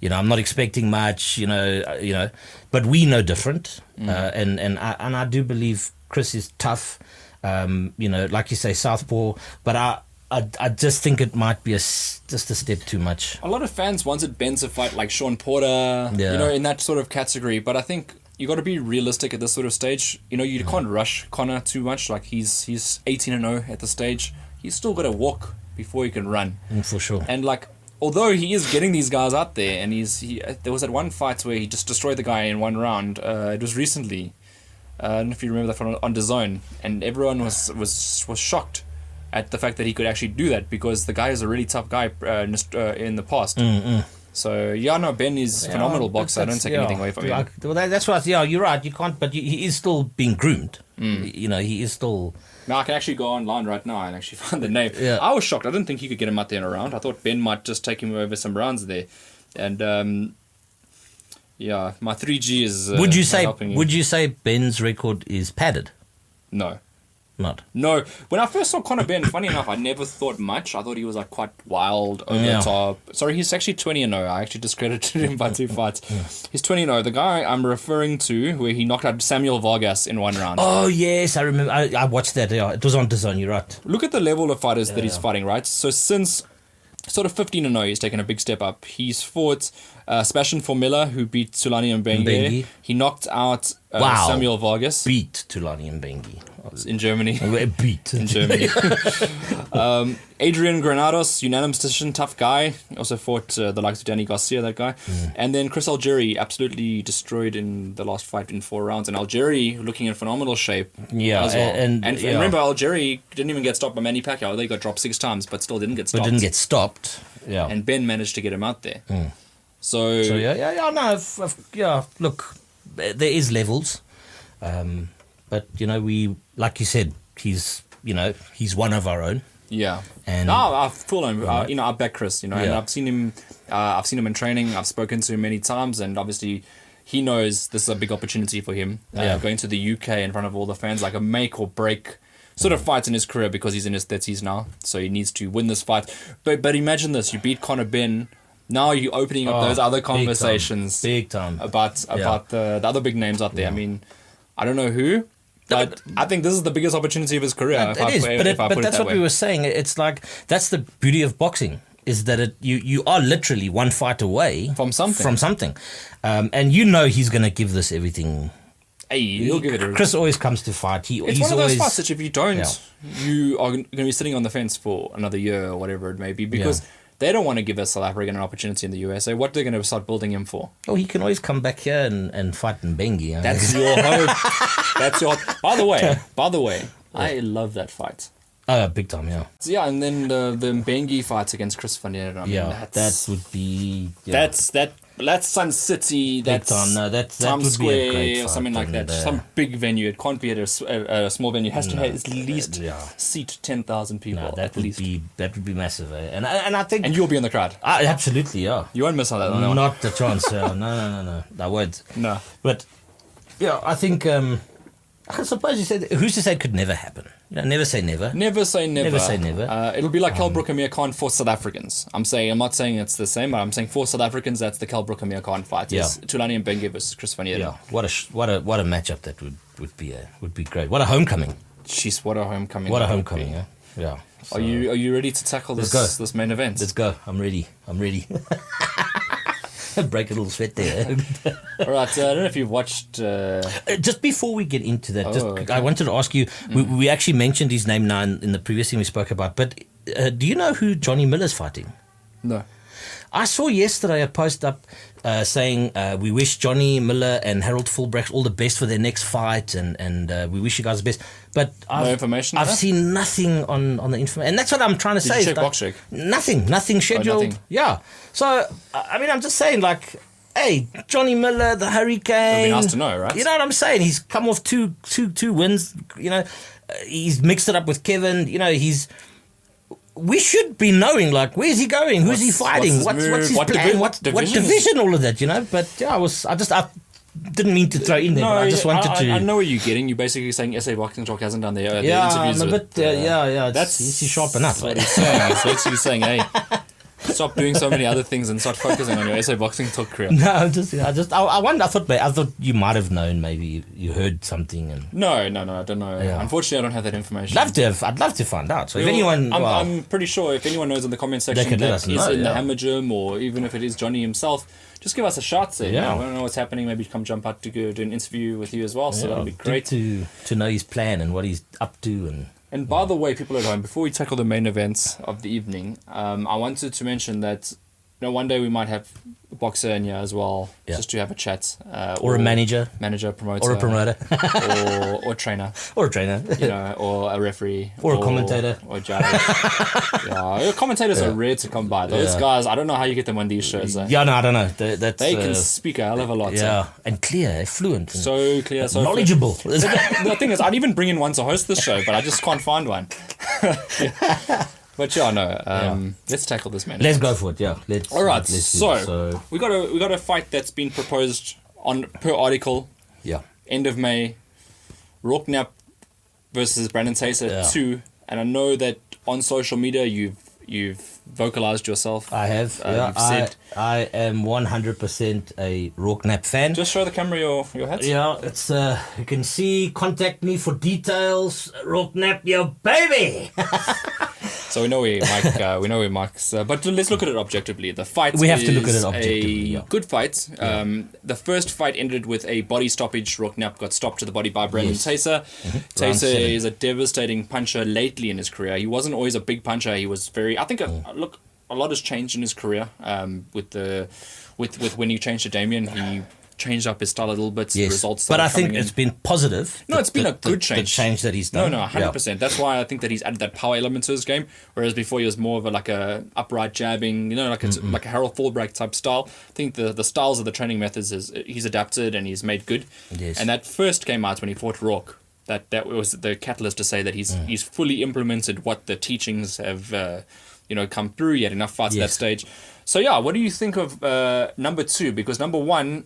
Speaker 3: I'm not expecting much, but we know different. And I do believe Chris is tough, like you say, southpaw, but I just think it might be just a step too much.
Speaker 2: A lot of fans wanted Ben to fight like Sean Porter, in that sort of category. But I think you got to be realistic at this sort of stage. You can't rush Conor too much. He's 18-0 at the stage. He's still got to walk before he can run.
Speaker 3: For sure.
Speaker 2: And although he is getting these guys out there, and there was that one fight where he just destroyed the guy in one round. It was recently. I don't know if you remember that from on DAZN, and everyone was shocked at the fact that he could actually do that because the guy is a really tough guy in the past. So Ben is a phenomenal boxer. I don't take anything away from him.
Speaker 3: Well, that's right. Yeah, you're right. You can't, but he is still being groomed. He is still.
Speaker 2: Now I can actually go online right now and actually find the name. Yeah. I was shocked. I didn't think he could get him out there in a round. I thought Ben might just take him over some rounds there, and my 3G is.
Speaker 3: Would you say Ben's record is padded?
Speaker 2: No.
Speaker 3: Not.
Speaker 2: No. When I first saw Conor Benn, funny enough, I never thought much. I thought he was quite wild, over the top. Sorry, he's actually 20-0. I actually discredited him by 2 fights. He's 20-0. The guy I'm referring to, where he knocked out Samuel Vargas in one round.
Speaker 3: Oh, yes, I remember. I watched that. Yeah, it was on DAZN, you're right.
Speaker 2: Look at the level of fighters that he's fighting, right? So sort of 15-0. He's taken a big step up. He's fought Sebastian Formella, who beat Tulani Mbengi. He knocked out Samuel Vargas.
Speaker 3: Beat Tulani Mbengi.
Speaker 2: In Germany.
Speaker 3: Beat.
Speaker 2: In Germany. Adrian Granados, unanimous decision, tough guy. He also fought the likes of Danny Garcia, that guy. And then Chris Algieri, absolutely destroyed in the last fight in 4 rounds. And Algieri looking in phenomenal shape as well. And remember, Algieri didn't even get stopped by Manny Pacquiao. They got dropped 6 times, but still didn't get stopped.
Speaker 3: Yeah.
Speaker 2: And Ben managed to get him out there. So
Speaker 3: look, there is levels. But, we, like you said, he's one of our own.
Speaker 2: Yeah.
Speaker 3: And
Speaker 2: I follow him. I back Chris, and I've seen him in training. I've spoken to him many times, and obviously he knows this is a big opportunity for him. Going to the UK in front of all the fans, like a make or break sort of fight in his career, because he's in his 30s now. So he needs to win this fight. But imagine this, you beat Conor Benn. Now you're opening up those other conversations.
Speaker 3: Big time.
Speaker 2: About the other big names out there. Yeah. I mean, I don't know who. But I think this is the biggest opportunity of his career.
Speaker 3: But that's what we were saying. It's like, that's the beauty of boxing, is that you are literally one fight away
Speaker 2: from something.
Speaker 3: And he's going to give this everything.
Speaker 2: Hey, he'll give it a...
Speaker 3: Chris always comes to fight.
Speaker 2: It's one of those fights that if you don't, you are going to be sitting on the fence for another year or whatever it may be, because... Yeah. They don't want to give a South African an opportunity in the USA. What they're going to start building him for?
Speaker 3: Oh, he can always come back here and fight in Bengi.
Speaker 2: That's your hope. That's your. By the way, I love that fight.
Speaker 3: Big time, yeah.
Speaker 2: So, yeah, and then the Mbengi fight against Chris Van Heerden.
Speaker 3: That would be... Yeah.
Speaker 2: That's Sun City, that's Times Square or something like that. Some big venue. It can't be at a small venue. It has to have at least seat 10,000 people.
Speaker 3: That would be massive. And I think...
Speaker 2: And you'll be in the crowd.
Speaker 3: Absolutely, yeah.
Speaker 2: You won't miss on that.
Speaker 3: Not a chance. No. I won't.
Speaker 2: No.
Speaker 3: But, I think... I suppose you said, who's to say it could never happen? Never say never.
Speaker 2: Never say never.
Speaker 3: Never say never.
Speaker 2: It'll be like Kell Brook Amir Khan for South Africans. I'm not saying it's the same, but I'm saying for South Africans, that's the Kell Brook Amir Khan fight. Yeah. It's Tulani Mbengi versus Chris Van Heerden.
Speaker 3: Yeah. What a matchup that would be great. What a homecoming.
Speaker 2: Jeez, what a homecoming.
Speaker 3: What a homecoming, yeah. Yeah.
Speaker 2: So, are you ready to tackle this main event?
Speaker 3: Let's go. I'm ready. Break a little sweat there.
Speaker 2: All right. I don't know if you've watched...
Speaker 3: Just before we get into that, I wanted to ask you, we actually mentioned his name now in the previous thing we spoke about, but do you know who Johnny Miller's fighting?
Speaker 2: No.
Speaker 3: I saw yesterday a post up saying we wish Johnny Miller and Harold Fulbrecht all the best for their next fight, and we wish you guys the best. But I've seen nothing on the information, and that's what I'm trying to say.
Speaker 2: Did you check Box Check?
Speaker 3: Nothing scheduled.
Speaker 2: Nothing.
Speaker 3: Yeah. So I'm just saying, like, hey, Johnny Miller, the Hurricane.
Speaker 2: It'd be nice to know, right?
Speaker 3: You know what I'm saying? He's come off two wins. He's mixed it up with Kevin. We should be knowing, like, where's he going? Who's he fighting? What's his plan? What division? All of that, But I didn't mean to throw in there. But I just wanted to.
Speaker 2: I know where you're getting. You're basically saying SA Boxing Talk hasn't done their interviews.
Speaker 3: That's he's sharp enough.
Speaker 2: That's what he's saying. He's basically saying, hey, stop doing so many other things and start focusing on your SA Boxing Talk career.
Speaker 3: No, I thought you might have known. Maybe you heard something. And
Speaker 2: No, I don't know. Yeah. Unfortunately, I don't have that information.
Speaker 3: I'd love to find out. So if anyone,
Speaker 2: I'm pretty sure if anyone knows in the comment section that is in the Hammer Gym, or even if it is Johnny himself, just give us a shout. Say, I don't know what's happening. Maybe come jump out to go do an interview with you as well. So that'll be great
Speaker 3: to know his plan and what he's up to.
Speaker 2: And by the way, people at home, before we tackle the main events of the evening, I wanted to mention that one day we might have a boxer in here as well, just to have a chat.
Speaker 3: Or a manager,
Speaker 2: promoter.
Speaker 3: Or a promoter.
Speaker 2: or a trainer.
Speaker 3: Or a trainer.
Speaker 2: Or a referee.
Speaker 3: Or a commentator.
Speaker 2: Or a judge. Commentators are rare to come by. Those guys, I don't know how you get them on these shows.
Speaker 3: I don't know.
Speaker 2: They can speak a hell of a lot.
Speaker 3: Yeah, and clear, fluent.
Speaker 2: So clear, so
Speaker 3: knowledgeable.
Speaker 2: The thing is, I'd even bring in one to host this show, but I just can't find one. But let's tackle this, man.
Speaker 3: Let's go for it. Yeah.
Speaker 2: All right. So we got a fight that's been proposed per article.
Speaker 3: Yeah.
Speaker 2: End of May. Rourke Knapp versus Brandon Taser 2, and I know that on social media you've vocalized yourself.
Speaker 3: I have. You've said I am 100% a Rourke Knapp fan.
Speaker 2: Just show the camera your hat.
Speaker 3: Yeah, it's you can see. Contact me for details. Rourke Knapp, your baby.
Speaker 2: So we know where Mike's. But let's look at it objectively. The fight.
Speaker 3: We have to look at it objectively.
Speaker 2: Good fight. The first fight ended with a body stoppage. Rourke Knapp got stopped to the body by Brendan Taser. Taser is a devastating puncher lately in his career. He wasn't always a big puncher. He was very. I think a lot has changed in his career. With when he changed to Damien, he changed up his style a little bit.
Speaker 3: Yes.
Speaker 2: Results,
Speaker 3: but I think it's been positive.
Speaker 2: No, it's been a good change.
Speaker 3: The change that he's done.
Speaker 2: No, 100%. That's why I think that he's added that power element to his game. Whereas before he was more of a upright jabbing, like a Harold Fulbright type style. I think the styles of the training methods he's adapted and he's made good.
Speaker 3: Yes.
Speaker 2: And that first came out when he fought Rourke. That was the catalyst to say that he's fully implemented what the teachings have come through. He had enough fights at that stage. So yeah, what do you think of number 2? Because number 1,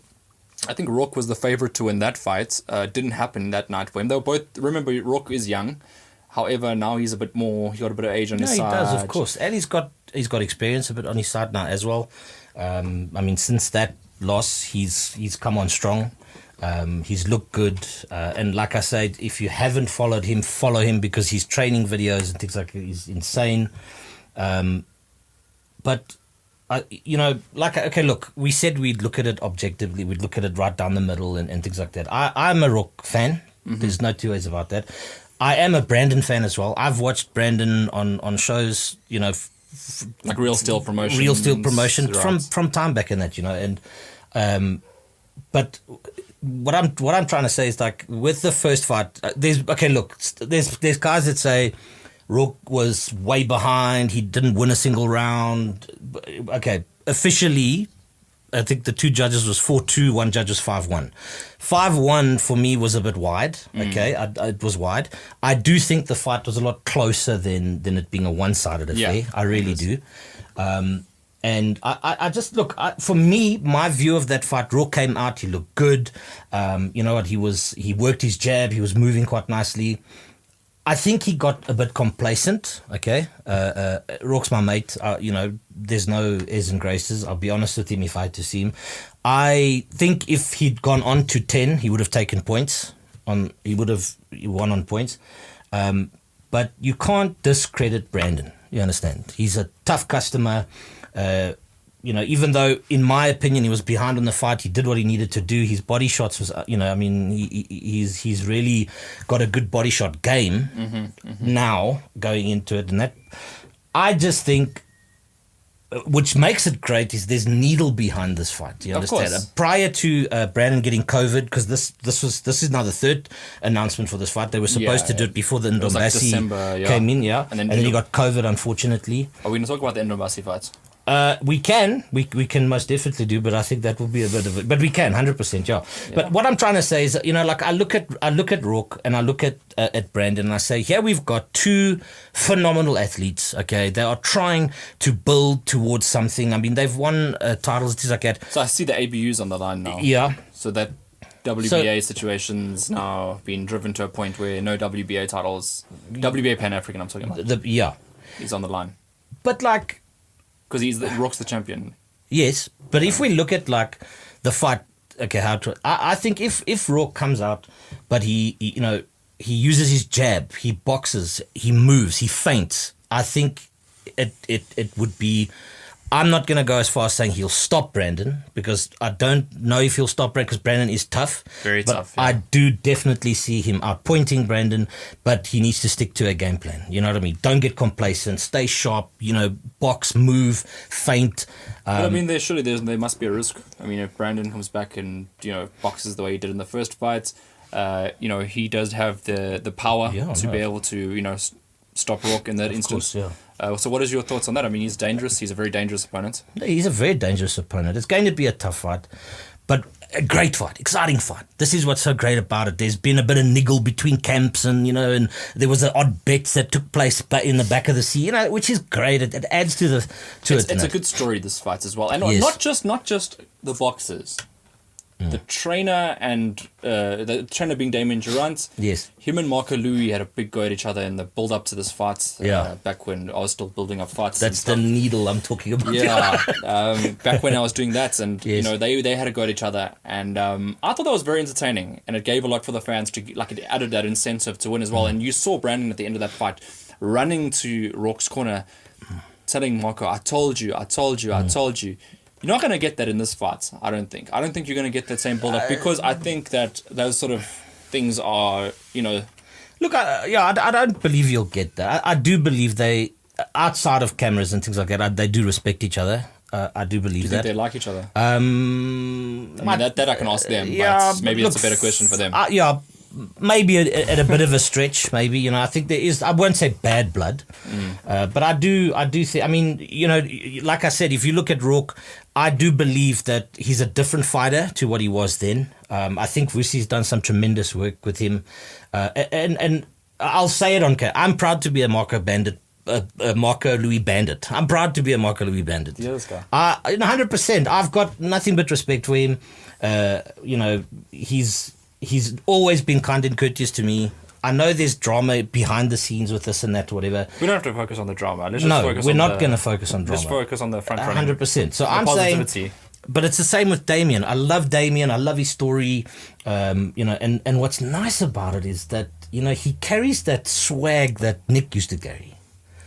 Speaker 2: I think Rourke was the favorite to win that fight. Didn't happen that night for him. They were both. Remember, Rourke is young. However, now he's a bit more. He got a bit of age on his side.
Speaker 3: He does, of course, and he's got experience a bit on his side now as well. Since that loss, he's come on strong. He's looked good, and like I said, if you haven't followed him, follow him because his training videos and things like that is insane. But look, we said we'd look at it objectively, we'd look at it right down the middle and things like that. I'm a Rourke fan. There's no two ways about that. I am a Brandon fan as well. I've watched Brandon on shows,
Speaker 2: like Real Steel Promotion.
Speaker 3: Right. from time back in that, and but what I'm trying to say is, like, with the first fight, there's guys that say Rourke was way behind. He didn't win a single round. Okay, officially, I think the 2 judges was 4-2, 1 judge was 5-1. 5-1 for me was a bit wide. Okay, it was wide. I do think the fight was a lot closer than it being a one-sided affair.
Speaker 2: Yeah,
Speaker 3: I really do. And I just look, for me, my view of that fight, Rourke came out, he looked good. You know what? He worked his jab. He was moving quite nicely. I think he got a bit complacent, okay? Rourke's my mate. There's no airs and graces. I'll be honest with him if I had to see him. I think if he'd gone on to 10, he would have taken points. He would have won on points. But you can't discredit Brandon. You understand? He's a tough customer. Even though, in my opinion, he was behind on the fight, he did what he needed to do. His body shots was, he's really got a good body shot game now going into it. And that, I just think, which makes it great, is there's needle behind this fight. You understand?
Speaker 2: Of course.
Speaker 3: Prior to Brandon getting COVID, because this is now the 3rd announcement for this fight. They were supposed to do it before the Ndombasi came in, and then he got COVID, unfortunately.
Speaker 2: Are we going to talk about the Ndombasi fight?
Speaker 3: We can most definitely do, but I think that will be a bit of it. But we can, 100%, yeah. But what I'm trying to say is, I look at Rourke and I look at Brandon and I say, here we've got 2 phenomenal athletes. Okay, they are trying to build towards something. I mean, they've won titles, things like that.
Speaker 2: So I see the ABUs on the line now.
Speaker 3: Yeah.
Speaker 2: So that WBA situation's now been driven to a point where no WBA titles, WBA Pan African, I'm talking about. He's on the line.
Speaker 3: But like.
Speaker 2: Because Rourke's the champion.
Speaker 3: Yes, but if we look at like the fight, okay, I think if Rourke comes out, but he uses his jab, he boxes, he moves, he feints, I think it would be. I'm not going to go as far as saying he'll stop Brandon, because I don't know if he'll stop Brandon, because Brandon is tough.
Speaker 2: Very tough. Yeah.
Speaker 3: I do definitely see him outpointing Brandon, but he needs to stick to a game plan. You know what I mean? Don't get complacent. Stay sharp. Box, move, feint.
Speaker 2: But I mean, there must be a risk. I mean, if Brandon comes back and boxes the way he did in the first fight, he does have the power to be able to stop Rourke in that instance.
Speaker 3: Course, yeah.
Speaker 2: So what is your thoughts on that? I mean, he's dangerous. He's a very dangerous opponent.
Speaker 3: He's a very dangerous opponent. It's going to be a tough fight, but a great fight, exciting fight. This is what's so great about it. There's been a bit of niggle between camps, and and there was the odd bets that took place in the back of the sea, which is great. It adds to it.
Speaker 2: It's a good story, this fight as well, and not just the boxers. The trainer and the trainer being Damien Durant.
Speaker 3: Yes.
Speaker 2: Him and Marco Louis had a big go at each other in the build up to this fight. Back when I was still building up fights.
Speaker 3: That's the needle I'm talking about.
Speaker 2: Yeah. Back when I was doing that, and they had a go at each other, and I thought that was very entertaining, and it gave a lot for the fans to it added that incentive to win as well. And you saw Brandon at the end of that fight running to Rourke's corner, telling Marco, I told you. You're not going to get that in this fight, I don't think. I don't think you're going to get that same build-up because I think that those sort of things are,
Speaker 3: Look, I don't believe you'll get that. I do believe they, outside of cameras and things like that, they do respect each other. I do believe
Speaker 2: that. Do you think they like each other? That I can ask them, but maybe it's a better question for them.
Speaker 3: Maybe at a bit of a stretch, maybe, I think there is, I won't say bad blood, but I do think, like I said, if you look at Rourke, I do believe that he's a different fighter to what he was then. I think Vusi's done some tremendous work with him, and I'll say it on camera. I'm proud to be a Marco Louis Bandit. I'm proud to be a Marco Louis Bandit.
Speaker 2: Yeah, this guy.
Speaker 3: 100%. I've got nothing but respect for him. He's always been kind and courteous to me. I know there's drama behind the scenes with this and that, whatever.
Speaker 2: We don't have to focus on the drama. We're
Speaker 3: not going to focus on drama.
Speaker 2: Just focus on the front running.
Speaker 3: 100%. So I'm saying, but it's the same with Damien. I love Damien. I love his story. And what's nice about it is that, he carries that swag that Nick used to carry.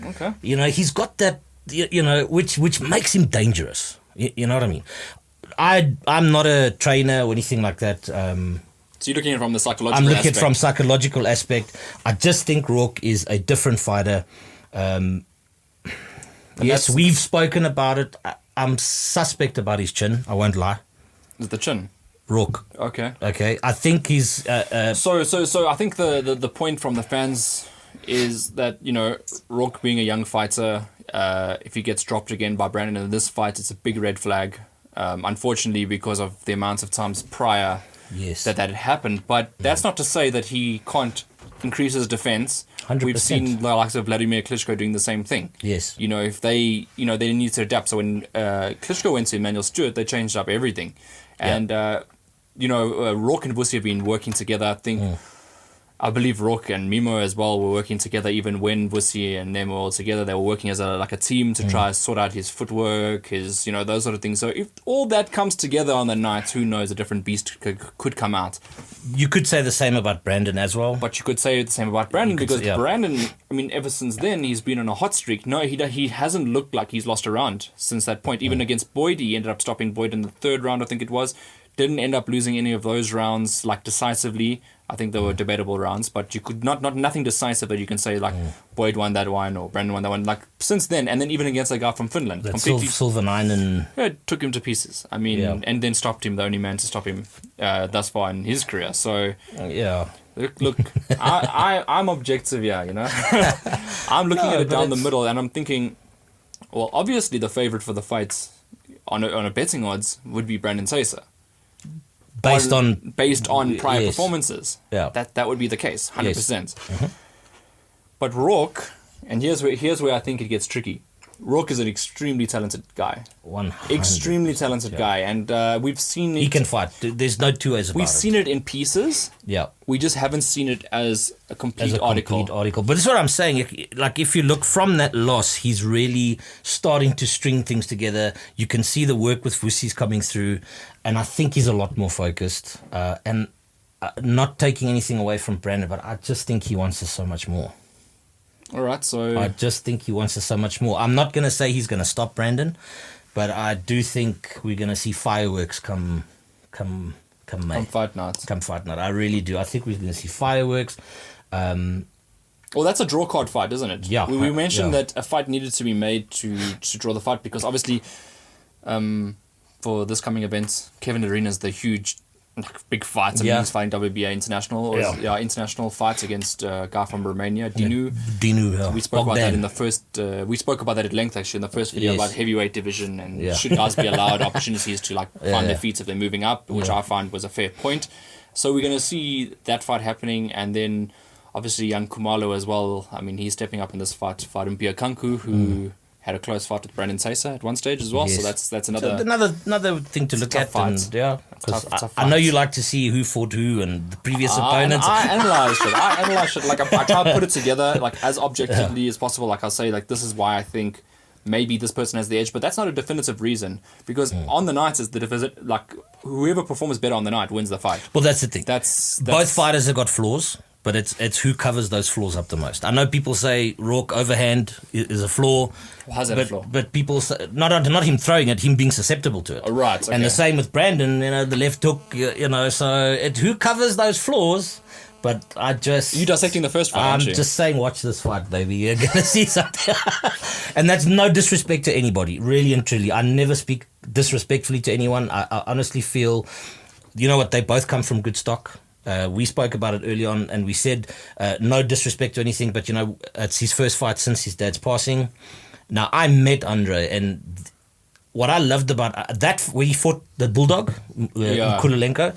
Speaker 2: Okay.
Speaker 3: He's got that, which makes him dangerous. You know what I mean? I'm not a trainer or anything like that.
Speaker 2: So you're looking at it from the psychological
Speaker 3: aspect? I'm looking
Speaker 2: at it
Speaker 3: from psychological aspect. I just think Rourke is a different fighter. Yes, we've spoken about it. I'm suspect about his chin. I won't lie.
Speaker 2: Is it the chin?
Speaker 3: Rourke.
Speaker 2: Okay.
Speaker 3: I think he's...
Speaker 2: So I think the point from the fans is that, Rourke being a young fighter, if he gets dropped again by Brandon in this fight, it's a big red flag. Unfortunately, because of the amount of times prior that had happened. But that's not to say that he can't increase his defense.
Speaker 3: 100%.
Speaker 2: We've seen the likes of Vladimir Klitschko doing the same thing.
Speaker 3: Yes.
Speaker 2: If they need to adapt. So when Klitschko went to Emmanuel Stewart, they changed up everything. And, Rourke and Vusi have been working together. I think... I believe Rourke and Mimo as well were working together even when Vusi and them were all together. They were working as a team to try to sort out his footwork, his, those sort of things. So if all that comes together on the night, who knows, a different beast could come out.
Speaker 3: You could say the same about Brandon as well.
Speaker 2: But you could say the same about Brandon because Brandon, ever since then, he's been on a hot streak. No, he hasn't looked like he's lost a round since that point. Even against Boyd, he ended up stopping Boyd in the third round, I think it was. Didn't end up losing any of those rounds decisively. I think they were debatable rounds, but you could nothing decisive that you can say Boyd won that one or Brandon won that one. Since then, and then even against a guy from Finland,
Speaker 3: completely Silver Nine and
Speaker 2: took him to pieces. And then stopped him, the only man to stop him thus far in his career. So look, I'm objective here. I'm looking at it down the middle, and I'm thinking, well, obviously the favorite for the fights on a betting odds would be Brandon Taser. Based on prior performances.
Speaker 3: Yeah.
Speaker 2: That would be the case, 100%.
Speaker 3: Yes. Mm-hmm.
Speaker 2: But Rourke, and here's where I think it gets tricky. Rourke is an extremely talented guy.
Speaker 3: 100%.
Speaker 2: Extremely talented guy. And we've seen it.
Speaker 3: He can fight. There's no two ways about it.
Speaker 2: We've seen it in pieces.
Speaker 3: Yeah.
Speaker 2: We just haven't seen it as a complete article.
Speaker 3: But that's what I'm saying. If you look from that loss, he's really starting to string things together. You can see the work with Vusi's coming through. And I think he's a lot more focused. And not taking anything away from Brandon, but I just think he wants us so much more.
Speaker 2: All right, so...
Speaker 3: I just think he wants us so much more. I'm not going to say he's going to stop Brandon, but I do think we're going to see fireworks come May.
Speaker 2: Come fight night.
Speaker 3: I really do. I think we're going to see fireworks.
Speaker 2: Well, that's a draw card fight, isn't it?
Speaker 3: Yeah.
Speaker 2: We mentioned that a fight needed to be made to draw the fight because obviously for this coming event, Kevin Arena's the huge... big fights. He's fighting WBA international international fights against a guy from Romania, Dinu. We spoke about that in the first. We spoke about that at length actually in the first video about heavyweight division and should guys be allowed opportunities to find their feet if they're moving up, which I find was a fair point. So we're going to see that fight happening, and then obviously young Kumalo as well. He's stepping up in this fight to fight Mpia Kanku, who. Had a close fight with Brandon Taser at one stage as well, so that's
Speaker 3: another thing to look at.
Speaker 2: Because
Speaker 3: I know you like to see who fought who and the previous opponents.
Speaker 2: I analyzed it. I try to put it together as objectively as possible. I'll say this is why I think maybe this person has the edge, but that's not a definitive reason because on the night is whoever performs better on the night wins the fight.
Speaker 3: Well, that's the thing.
Speaker 2: That's
Speaker 3: both fighters have got flaws. but it's who covers those flaws up the most. I know people say Rourke overhand is a flaw.
Speaker 2: How's that a flaw?
Speaker 3: But people say, not him throwing it, him being susceptible to it.
Speaker 2: Oh, right. Okay.
Speaker 3: And the same with Brandon, the left hook, so who covers those flaws. But you're dissecting
Speaker 2: the first fight, aren't you?
Speaker 3: I'm just saying, watch this fight, baby. You're going to see something. And that's no disrespect to anybody, really and truly. I never speak disrespectfully to anyone. I honestly feel, you know what, they both come from good stock. We spoke about it early on, and we said no disrespect to anything, but, it's his first fight since his dad's passing. Now, I met Andre, and what I loved about that, where he fought the Bulldog, Kulilenko,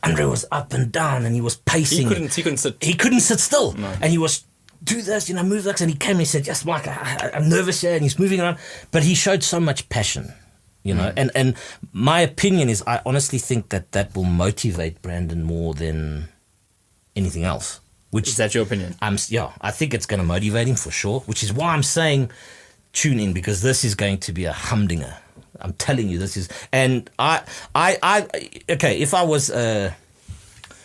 Speaker 3: Andre was up and down, and he was pacing.
Speaker 2: He couldn't sit.
Speaker 3: He couldn't sit still.
Speaker 2: No.
Speaker 3: And he was, do this, move like, and he came and he said, yes, Mike, I'm nervous here, and he's moving around. But he showed so much passion, and my opinion is, I honestly think that will motivate Brandon more than anything else.
Speaker 2: Is that your opinion?
Speaker 3: I think it's going to motivate him for sure, which is why I'm saying tune in, because this is going to be a humdinger. I'm telling you, this is, and okay, if I was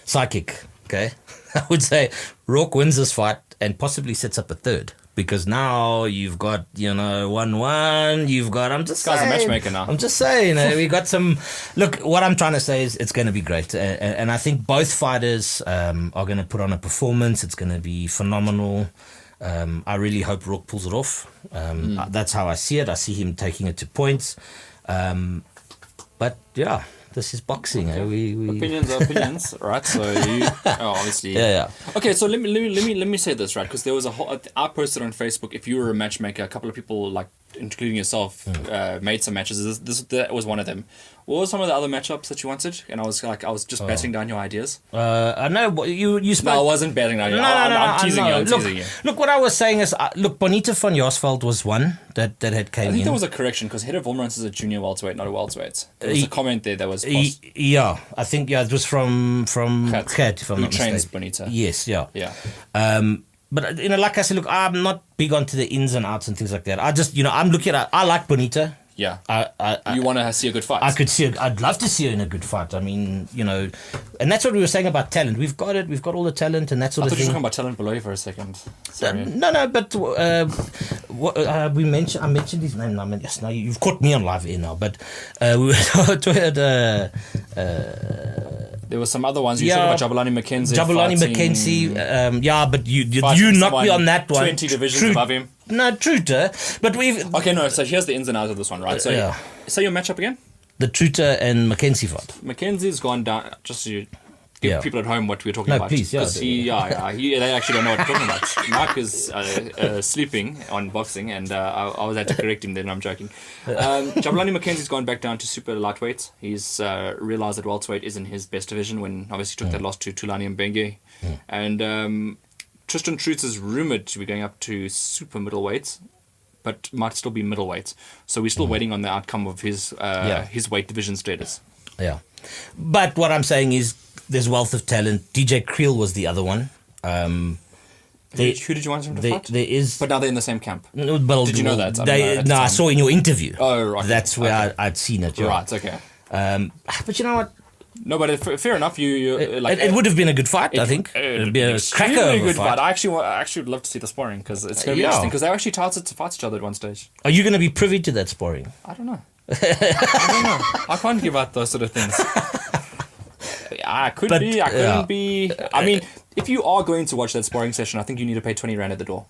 Speaker 3: psychic, okay, I would say Rourke wins this fight and possibly sets up a third, because now you've got 1-1. You've got, I'm just saying,
Speaker 2: this guy's a matchmaker now.
Speaker 3: I'm just saying, we got some. Look, what I'm trying to say is it's going to be great, and I think both fighters are going to put on a performance. It's going to be phenomenal. I really hope Rourke pulls it off. That's how I see it. I see him taking it to points. But yeah, this is boxing.
Speaker 2: Okay. Opinions are opinions, right? So you obviously.
Speaker 3: Yeah.
Speaker 2: Okay, so let me say this, right? Because there was I posted on Facebook, if you were a matchmaker, a couple of people, like including yourself, made some matches. That was one of them. What were some of the other matchups that you wanted? And I was just batting down your ideas.
Speaker 3: I know you spoke.
Speaker 2: No, I wasn't batting down. I'm teasing you. I'm teasing you.
Speaker 3: Look, what I was saying is, Bonita van Jaarsveld was one that had came in.
Speaker 2: I think there was a correction, because Hedder Wilmerans is a junior welterweight, not a welterweight. There was a comment there that was.
Speaker 3: Yeah, I think it was from Kat, if I'm not mistaken.
Speaker 2: Who trains Bonita?
Speaker 3: Yes, yeah. But like I said, look, I'm not big onto the ins and outs and things like that. I just, I'm looking at. I like Bonita.
Speaker 2: Yeah. You want to see a good fight?
Speaker 3: I'd love to see her in a good fight. I mean, and that's what we were saying about talent. We've got it. We've got all the talent and that sort of thing.
Speaker 2: I thought you were talking about talent below you for a second. Sorry.
Speaker 3: No, but I mentioned his name now. Yes, now you've caught me on live air now. But we were talking
Speaker 2: there were some other ones. You were talking about Jabulani McKenzie.
Speaker 3: But you knocked me on that one.
Speaker 2: 20 divisions above him.
Speaker 3: No, Truter. But
Speaker 2: Okay, no, so here's the ins and outs of this one, right? So, say your matchup again?
Speaker 3: The Truter and McKenzie fight.
Speaker 2: McKenzie's gone down, just to give people at home what we're talking about.
Speaker 3: Please,
Speaker 2: because they actually don't know what we're talking about. Mark is sleeping on boxing, and I was had to correct him then. I'm joking. Jabulani McKenzie's gone back down to super lightweight. He's realised that welterweight isn't his best division when obviously took that loss to Tulani Mbenge. And Tristan Truth is rumoured to be going up to super middleweight, but might still be middleweight. So we're still waiting on the outcome of his weight division status.
Speaker 3: Yeah. But what I'm saying is there's wealth of talent. DJ Creel was the other one.
Speaker 2: Who did you want him to fight?
Speaker 3: There is,
Speaker 2: but now they're in the same camp.
Speaker 3: Did
Speaker 2: you know that?
Speaker 3: I saw in your interview.
Speaker 2: Oh, right.
Speaker 3: That's where I'd seen it. Yeah.
Speaker 2: Right, okay.
Speaker 3: But you know what?
Speaker 2: No, but fair enough.
Speaker 3: It would have been a good fight, I think. It'd be a cracker of a
Speaker 2: good
Speaker 3: fight.
Speaker 2: I actually would love to see the sparring, because it's going to be interesting, because they actually touted to fight each other at one stage.
Speaker 3: Are you going to be privy to that sparring?
Speaker 2: I don't know. I can't give out those sort of things. I couldn't be. I mean, if you are going to watch that sparring session, I think you need to pay 20 Rand at the door.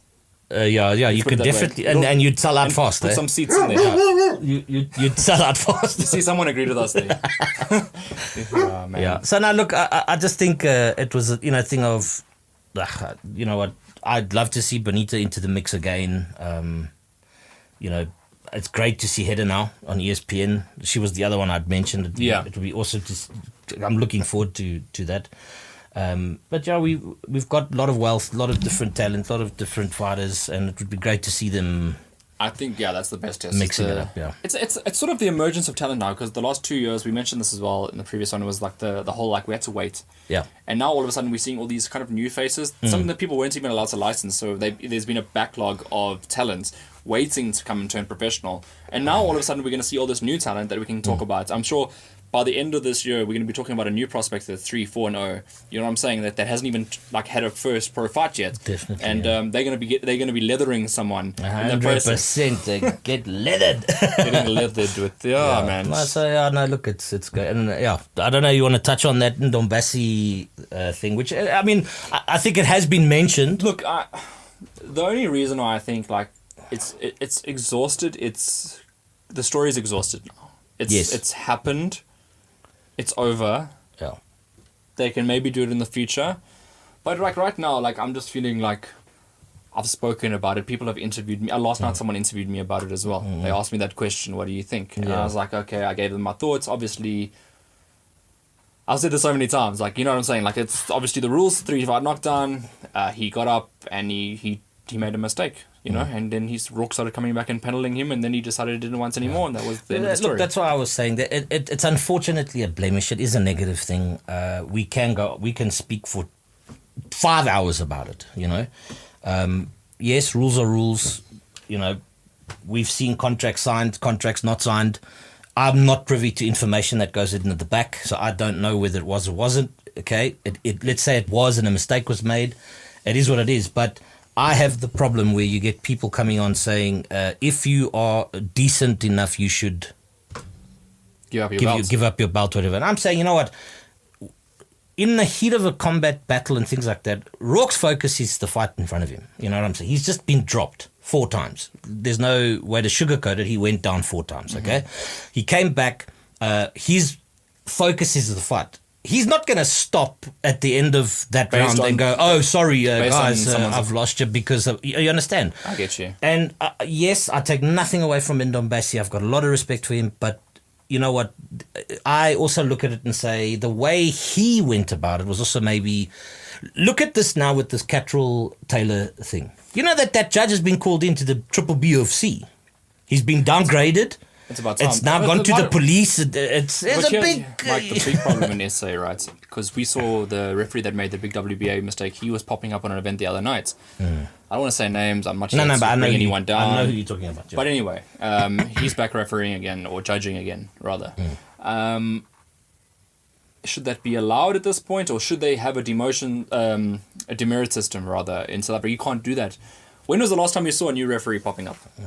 Speaker 3: You could definitely, and you'd sell out fast.
Speaker 2: Put some seats in there.
Speaker 3: You'd sell out fast.
Speaker 2: You see, someone agreed with us there. Oh, man.
Speaker 3: Yeah. So now, look, I just think it was a thing of, you know what, I'd love to see Bonita into the mix again. It's great to see Hedder now on ESPN. She was the other one I'd mentioned. It would be awesome I'm looking forward to that. But yeah, we've got a lot of wealth, a lot of different talent, a lot of different fighters, and it would be great to see them.
Speaker 2: I think that's the best test.
Speaker 3: Mixing it up, yeah.
Speaker 2: It's sort of the emergence of talent now, because the last 2 years, we mentioned this as well in the previous one, was like the whole we had to wait.
Speaker 3: Yeah.
Speaker 2: And now all of a sudden we're seeing all these kind of new faces. Some of the people weren't even allowed to license, so there's been a backlog of talents waiting to come and turn professional. And now all of a sudden we're going to see all this new talent that we can talk about. I'm sure by the end of this year, we're going to be talking about a new prospect that's 3-4-0. You know what I'm saying? That hasn't even like had a first pro fight yet.
Speaker 3: Definitely.
Speaker 2: And they're going to be leathering someone.
Speaker 3: 100%. They get leathered.
Speaker 2: Getting leathered with man.
Speaker 3: So no, look, it's good. And I don't know. You want to touch on that Ndombasi thing, which I mean, I think it has been mentioned.
Speaker 2: Look, the only reason why I think like it's exhausted. The story is exhausted now. It's happened. It's over.
Speaker 3: Yeah.
Speaker 2: They can maybe do it in the future. But like right now, like I'm just feeling like I've spoken about it. People have interviewed me. Last night someone interviewed me about it as well. They asked me that question, what do you think? And I was like, okay, I gave them my thoughts. Obviously, I've said this so many times. Like, you know what I'm saying? Like, it's obviously the rules, 3-5 knockdown. He got up and he made a mistake. You know, and then Rourke started coming back and paneling him, and then he decided he didn't want anymore, and that was the end of the story.
Speaker 3: Look, that's why I was saying that it's unfortunately a blemish. It is a negative thing. We can speak for 5 hours about it. You know, yes, rules are rules. You know, we've seen contracts signed, contracts not signed. I'm not privy to information that goes in at the back, so I don't know whether it was or wasn't. Okay, let's say it was, and a mistake was made. It is what it is, but I have the problem where you get people coming on saying, if you are decent enough, you should
Speaker 2: give up your belt.
Speaker 3: Whatever. And I'm saying, you know what? In the heat of a combat battle and things like that, Rourke's focus is the fight in front of him. You know what I'm saying? He's just been dropped 4 times. There's no way to sugarcoat it. He went down 4 times, okay? He came back. His focus is the fight. He's not going to stop at the end of that round and go, oh, sorry, guys, I've lost you because of... You understand?
Speaker 2: I get you.
Speaker 3: And yes, I take nothing away from Ndombasi. I've got a lot of respect for him. But you know what? I also look at it and say the way he went about it was also maybe... Look at this now with this Catterall Taylor thing. You know that judge has been called into the Triple BUFC. He's been downgraded.
Speaker 2: It's about time.
Speaker 3: It's now gone to the police. It's a big...
Speaker 2: Like the big problem in SA, right? Because we saw the referee that made the big WBA mistake. He was popping up on an event the other night. I don't want to say names. I'm not sure
Speaker 3: but I know
Speaker 2: anyone down.
Speaker 3: I know who you're talking about.
Speaker 2: But anyway, he's back refereeing again, or judging again, rather. Should that be allowed at this point, or should they have a demerit system, rather, in South Africa? You can't do that. When was the last time you saw a new referee popping up?
Speaker 3: No.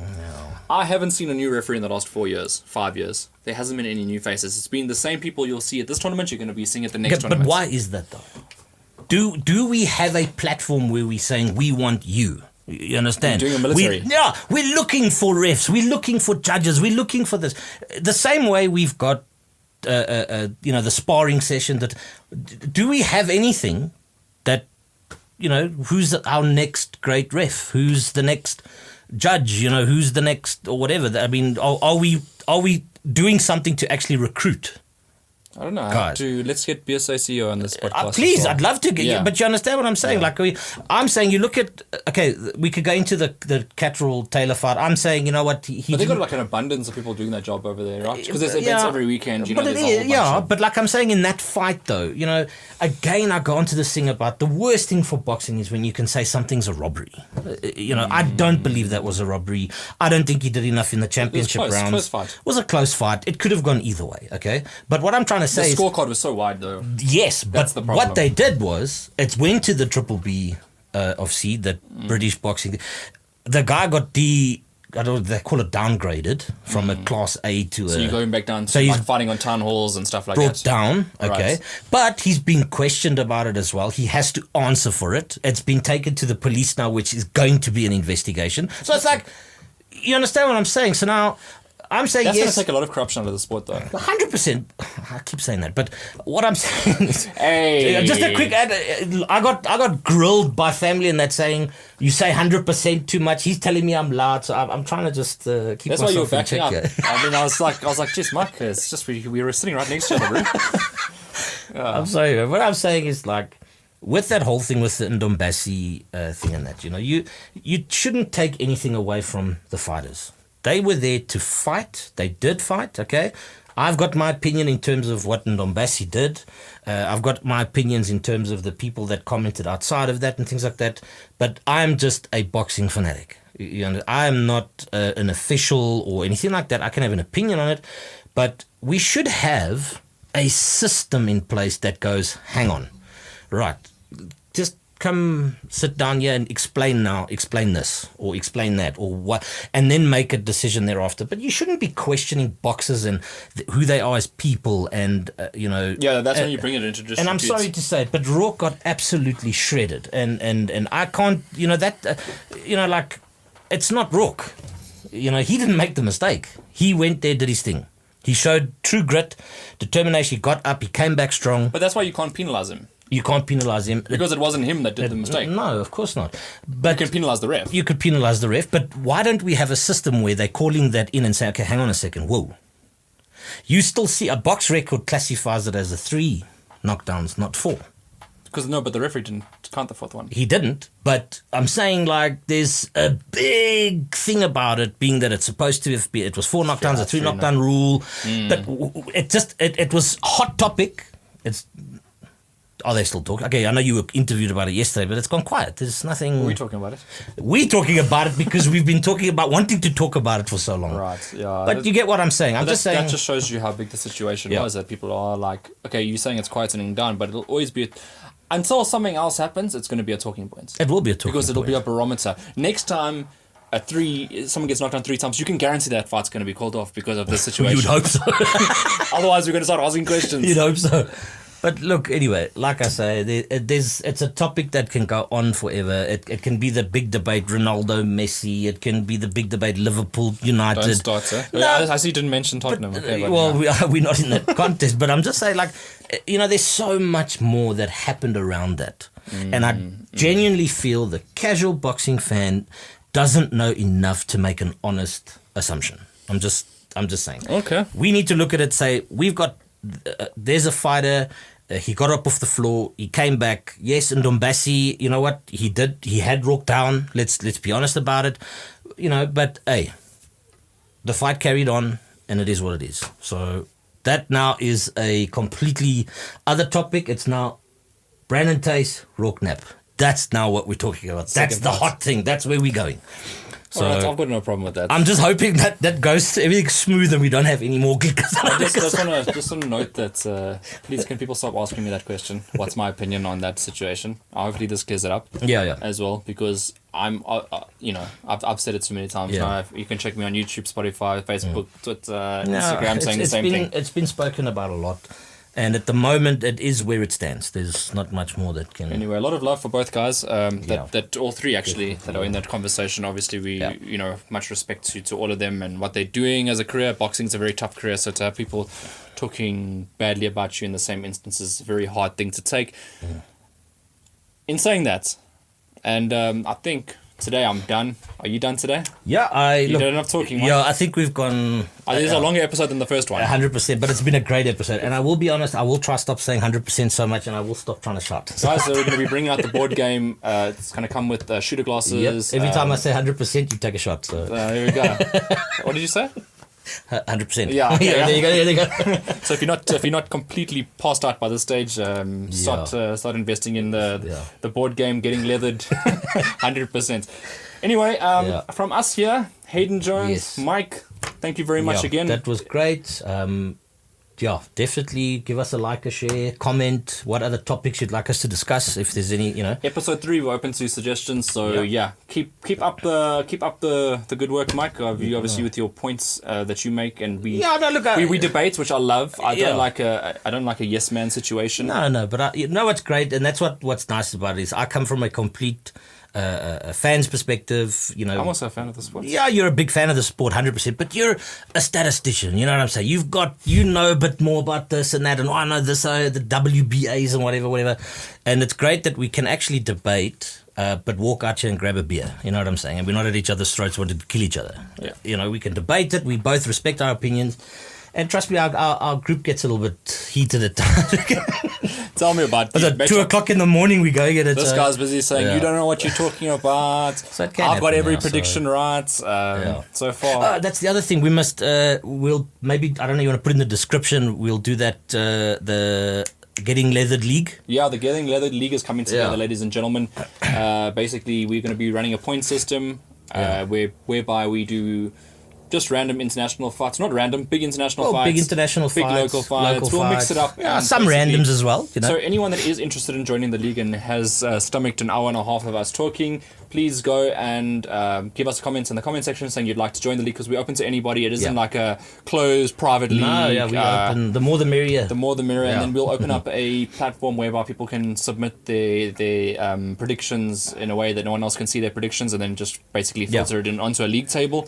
Speaker 2: I haven't seen a new referee in the last 4 years, 5 years. There hasn't been any new faces. It's been the same people you'll see at this tournament, you're going to be seeing at the next tournament.
Speaker 3: But why is that, though? Do we have a platform where we're saying, we want you? You understand?
Speaker 2: We're doing a military.
Speaker 3: We're looking for refs. We're looking for judges. We're looking for this. The same way we've got, the sparring session. Do we have anything that... You know, who's our next great ref? Who's the next judge? You know, who's the next or whatever? I mean, are we doing something to actually recruit?
Speaker 2: I don't know. Let's get BSA CEO on this podcast.
Speaker 3: Please, I'd love to get you. But you understand what I'm saying?
Speaker 2: Yeah.
Speaker 3: Like, I'm saying you look at... Okay, we could go into the Catterall Taylor fight. I'm saying, you know what?
Speaker 2: But they've got like an abundance of people doing that job over there, right? Because there's events every weekend. You know,
Speaker 3: but like I'm saying in that fight, though, you know, again, I go on to this thing about the worst thing for boxing is when you can say something's a robbery. You know, I don't believe that was a robbery. I don't think he did enough in the championship rounds.
Speaker 2: Close fight.
Speaker 3: It was a close fight. It could have gone either way, okay? But what I'm trying to say
Speaker 2: the scorecard was so wide, though.
Speaker 3: Yes,
Speaker 2: That's
Speaker 3: but
Speaker 2: the problem.
Speaker 3: what they did was it went to the Triple B of C, the British boxing. The guy got they call it downgraded from a class A to
Speaker 2: So you're going back down to
Speaker 3: he's
Speaker 2: like fighting on town halls and stuff like
Speaker 3: brought
Speaker 2: that.
Speaker 3: down, okay.
Speaker 2: Right.
Speaker 3: But he's been questioned about it as well. He has to answer for it. It's been taken to the police now, which is going to be an investigation. So it's like, you understand what I'm saying? So now... I'm saying
Speaker 2: that's
Speaker 3: yes.
Speaker 2: That's going to take a lot of corruption out of the sport, though.
Speaker 3: 100%. I keep saying that, but what I'm saying is,
Speaker 2: hey,
Speaker 3: just a quick ad. I got grilled by family and that saying you say 100% too much. He's telling me I'm loud, so I'm trying to just keep.
Speaker 2: That's why you were
Speaker 3: myself in
Speaker 2: backing
Speaker 3: check.
Speaker 2: up. I mean, I was like, geez, Mike, it's just we were sitting right next to each other, bro.
Speaker 3: I'm sorry, but what I'm saying is like. With that whole thing with the Ndombasi thing and that, you know, you shouldn't take anything away from the fighters. They were there to fight. They did fight, okay? I've got my opinion in terms of what Ndombasi did. I've got my opinions in terms of the people that commented outside of that and things like that. But I'm just a boxing fanatic. You know, I'm not an official or anything like that. I can have an opinion on it. But we should have a system in place that goes, hang on, right, just come sit down here and explain this or explain that or what, and then make a decision thereafter. But you shouldn't be questioning boxers and who they are as people and,
Speaker 2: Yeah, that's when you bring it into dispute.
Speaker 3: And I'm sorry to say it, but Rourke got absolutely shredded. And I can't, like, it's not Rourke. He didn't make the mistake. He went there, did his thing. He showed true grit, determination. He got up, he came back strong.
Speaker 2: But that's why you can't penalise him.
Speaker 3: You can't penalise him.
Speaker 2: Because it wasn't him that did the mistake.
Speaker 3: No, of course not. But
Speaker 2: you can penalise the ref.
Speaker 3: You could penalise the ref, but why don't we have a system where they're calling that in and say, okay, hang on a second, whoa. You still see a box record classifies it as a 3 knockdowns, not 4.
Speaker 2: But the referee didn't count the 4th one.
Speaker 3: He didn't, but I'm saying like there's a big thing about it being that it's supposed to be, it was 4 knockdowns, a 3 knockdown rule, but it was hot topic. Are they still talking? Okay, I know you were interviewed about it yesterday, but it's gone quiet. There's nothing.
Speaker 2: Are we talking about it?
Speaker 3: We're talking about it because we've been talking about wanting to talk about it for so long.
Speaker 2: Right, yeah.
Speaker 3: But you get what I'm saying. I'm just saying.
Speaker 2: That just shows you how big the situation was, that people are like, okay, you're saying it's quietening down, but it'll always be, until something else happens, it's going to be a talking point.
Speaker 3: It will be a talking point.
Speaker 2: Because it'll be a barometer. Next time someone gets knocked down 3 times, you can guarantee that fight's going to be called off because of this situation.
Speaker 3: You'd hope so.
Speaker 2: Otherwise, we're going to start asking questions.
Speaker 3: You'd hope so. But look, anyway, like I say, it's a topic that can go on forever. It can be the big debate, Ronaldo, Messi. It can be the big debate, Liverpool, United.
Speaker 2: Don't start, sir. No, I see you didn't mention Tottenham.
Speaker 3: We're not in that contest. But I'm just saying, like, there's so much more that happened around that. And I genuinely feel the casual boxing fan doesn't know enough to make an honest assumption. I'm just saying. Okay. We need to look at it, say, we've got, there's a fighter, he got up off the floor, he came back. Yes, and Ndombasi, you know what, he had Rourke down. Let's be honest about it. But hey, the fight carried on and it is what it is. So that now is a completely other topic. It's now Brandon Tace, Rourke Knapp. That's now what we're talking about. That's the hot thing. That's where we're going.
Speaker 2: So right, I've got no problem with that.
Speaker 3: I'm just hoping that goes everything smooth and we don't have any more giggles.
Speaker 2: I just want to note that please can people stop asking me that question? What's my opinion on that situation? Hopefully this clears it up.
Speaker 3: Yeah.
Speaker 2: As well, because I've said it so many times now. You can check me on YouTube, Spotify, Facebook, Twitter, Instagram, saying the same thing.
Speaker 3: It's been spoken about a lot. And at the moment, it is where it stands. There's not much more that can...
Speaker 2: Anyway, a lot of love for both guys. That all three, actually, that are in that conversation. Obviously, we, much respect to all of them and what they're doing as a career. Boxing's a very tough career, so to have people talking badly about you in the same instance is a very hard thing to take. In saying that, and I think... today I'm done. Are you done today?
Speaker 3: Yeah,
Speaker 2: you done enough talking, Mike?
Speaker 3: Yeah, I think we've gone...
Speaker 2: This is a longer episode than the first one.
Speaker 3: 100%, but it's been a great episode. And I will be honest, I will try stop saying 100% so much and I will stop trying to shout.
Speaker 2: Guys, so we're going to be bringing out the board game. It's going to come with shooter glasses.
Speaker 3: Yep. Every time I say 100%, you take a shot. So
Speaker 2: here we go. What did you say?
Speaker 3: 100%.
Speaker 2: Yeah, okay,
Speaker 3: There you go.
Speaker 2: So if you're not completely passed out by this stage, start investing in the board game, getting leathered, 100%. Anyway, from us here, Hayden Jones, Mike, thank you very much again.
Speaker 3: That was great. Definitely give us a like, a share, comment. What other topics you'd like us to discuss? If there's any,
Speaker 2: Episode 3, we're open to suggestions. So keep up the good work, Mike. You obviously with your points that you make, and we debate, which I love. I don't like a yes man situation.
Speaker 3: No, but what's great, and that's what's nice about it is I come from a complete. A fan's perspective,
Speaker 2: I'm also a fan of the sport.
Speaker 3: Yeah, you're a big fan of the sport, 100%. But you're a statistician. You know what I'm saying? You've got, a bit more about this and that, and I know this, the WBAs and whatever. And it's great that we can actually debate, but walk out here and grab a beer. You know what I'm saying? And we're not at each other's throats wanting to kill each other. Yeah. We can debate it. We both respect our opinions. And trust me, our group gets a little bit heated at times.
Speaker 2: Tell me about
Speaker 3: it. At 2 o'clock in the morning, we going at it.
Speaker 2: This guy's busy saying, you don't know what you're talking about. So I've got every prediction right so far.
Speaker 3: That's the other thing. We must, we'll maybe, I don't know, you want to put in the description, we'll do that, the Getting Leathered League.
Speaker 2: Yeah, the Getting Leathered League is coming together, ladies and gentlemen. Basically, we're going to be running a point system whereby we do just random international fights. Not random, big international fights.
Speaker 3: Big international
Speaker 2: big
Speaker 3: fights.
Speaker 2: Local fights. We'll mix it up.
Speaker 3: Yeah, some randoms as well. You know?
Speaker 2: So anyone that is interested in joining the league and has stomached an hour and a half of us talking, please go and give us comments in the comment section saying you'd like to join the league, because we're open to anybody. It isn't like a closed private league.
Speaker 3: No, yeah, we open. The more the merrier.
Speaker 2: The more the merrier. Yeah. And then we'll open up a platform whereby people can submit their predictions in a way that no one else can see their predictions, and then just basically filter it in onto a league table.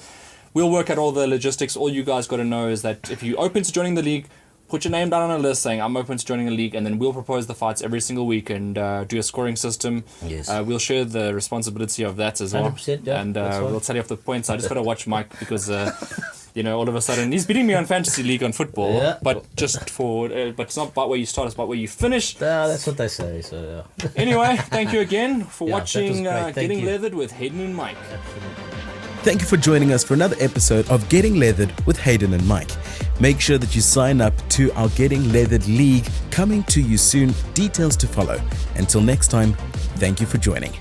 Speaker 2: We'll work out all the logistics. All you guys got to know is that if you're open to joining the league, put your name down on a list saying I'm open to joining a league, and then we'll propose the fights every single week and do a scoring system.
Speaker 3: Yes.
Speaker 2: We'll share the responsibility of that as well.
Speaker 3: 100%, yeah,
Speaker 2: and we'll tally off the points. I just got to watch Mike because all of a sudden he's beating me on fantasy league on football, but just for but it's not about where you start, it's about where you finish.
Speaker 3: That's what they say. So
Speaker 2: anyway, thank you again for watching Getting
Speaker 3: you.
Speaker 2: Leathered with Hayden and Mike.
Speaker 3: Absolutely.
Speaker 1: Thank you for joining us for another episode of Getting Leathered with Hayden and Mike. Make sure that you sign up to our Getting Leathered League, coming to you soon. Details to follow. Until next time, thank you for joining.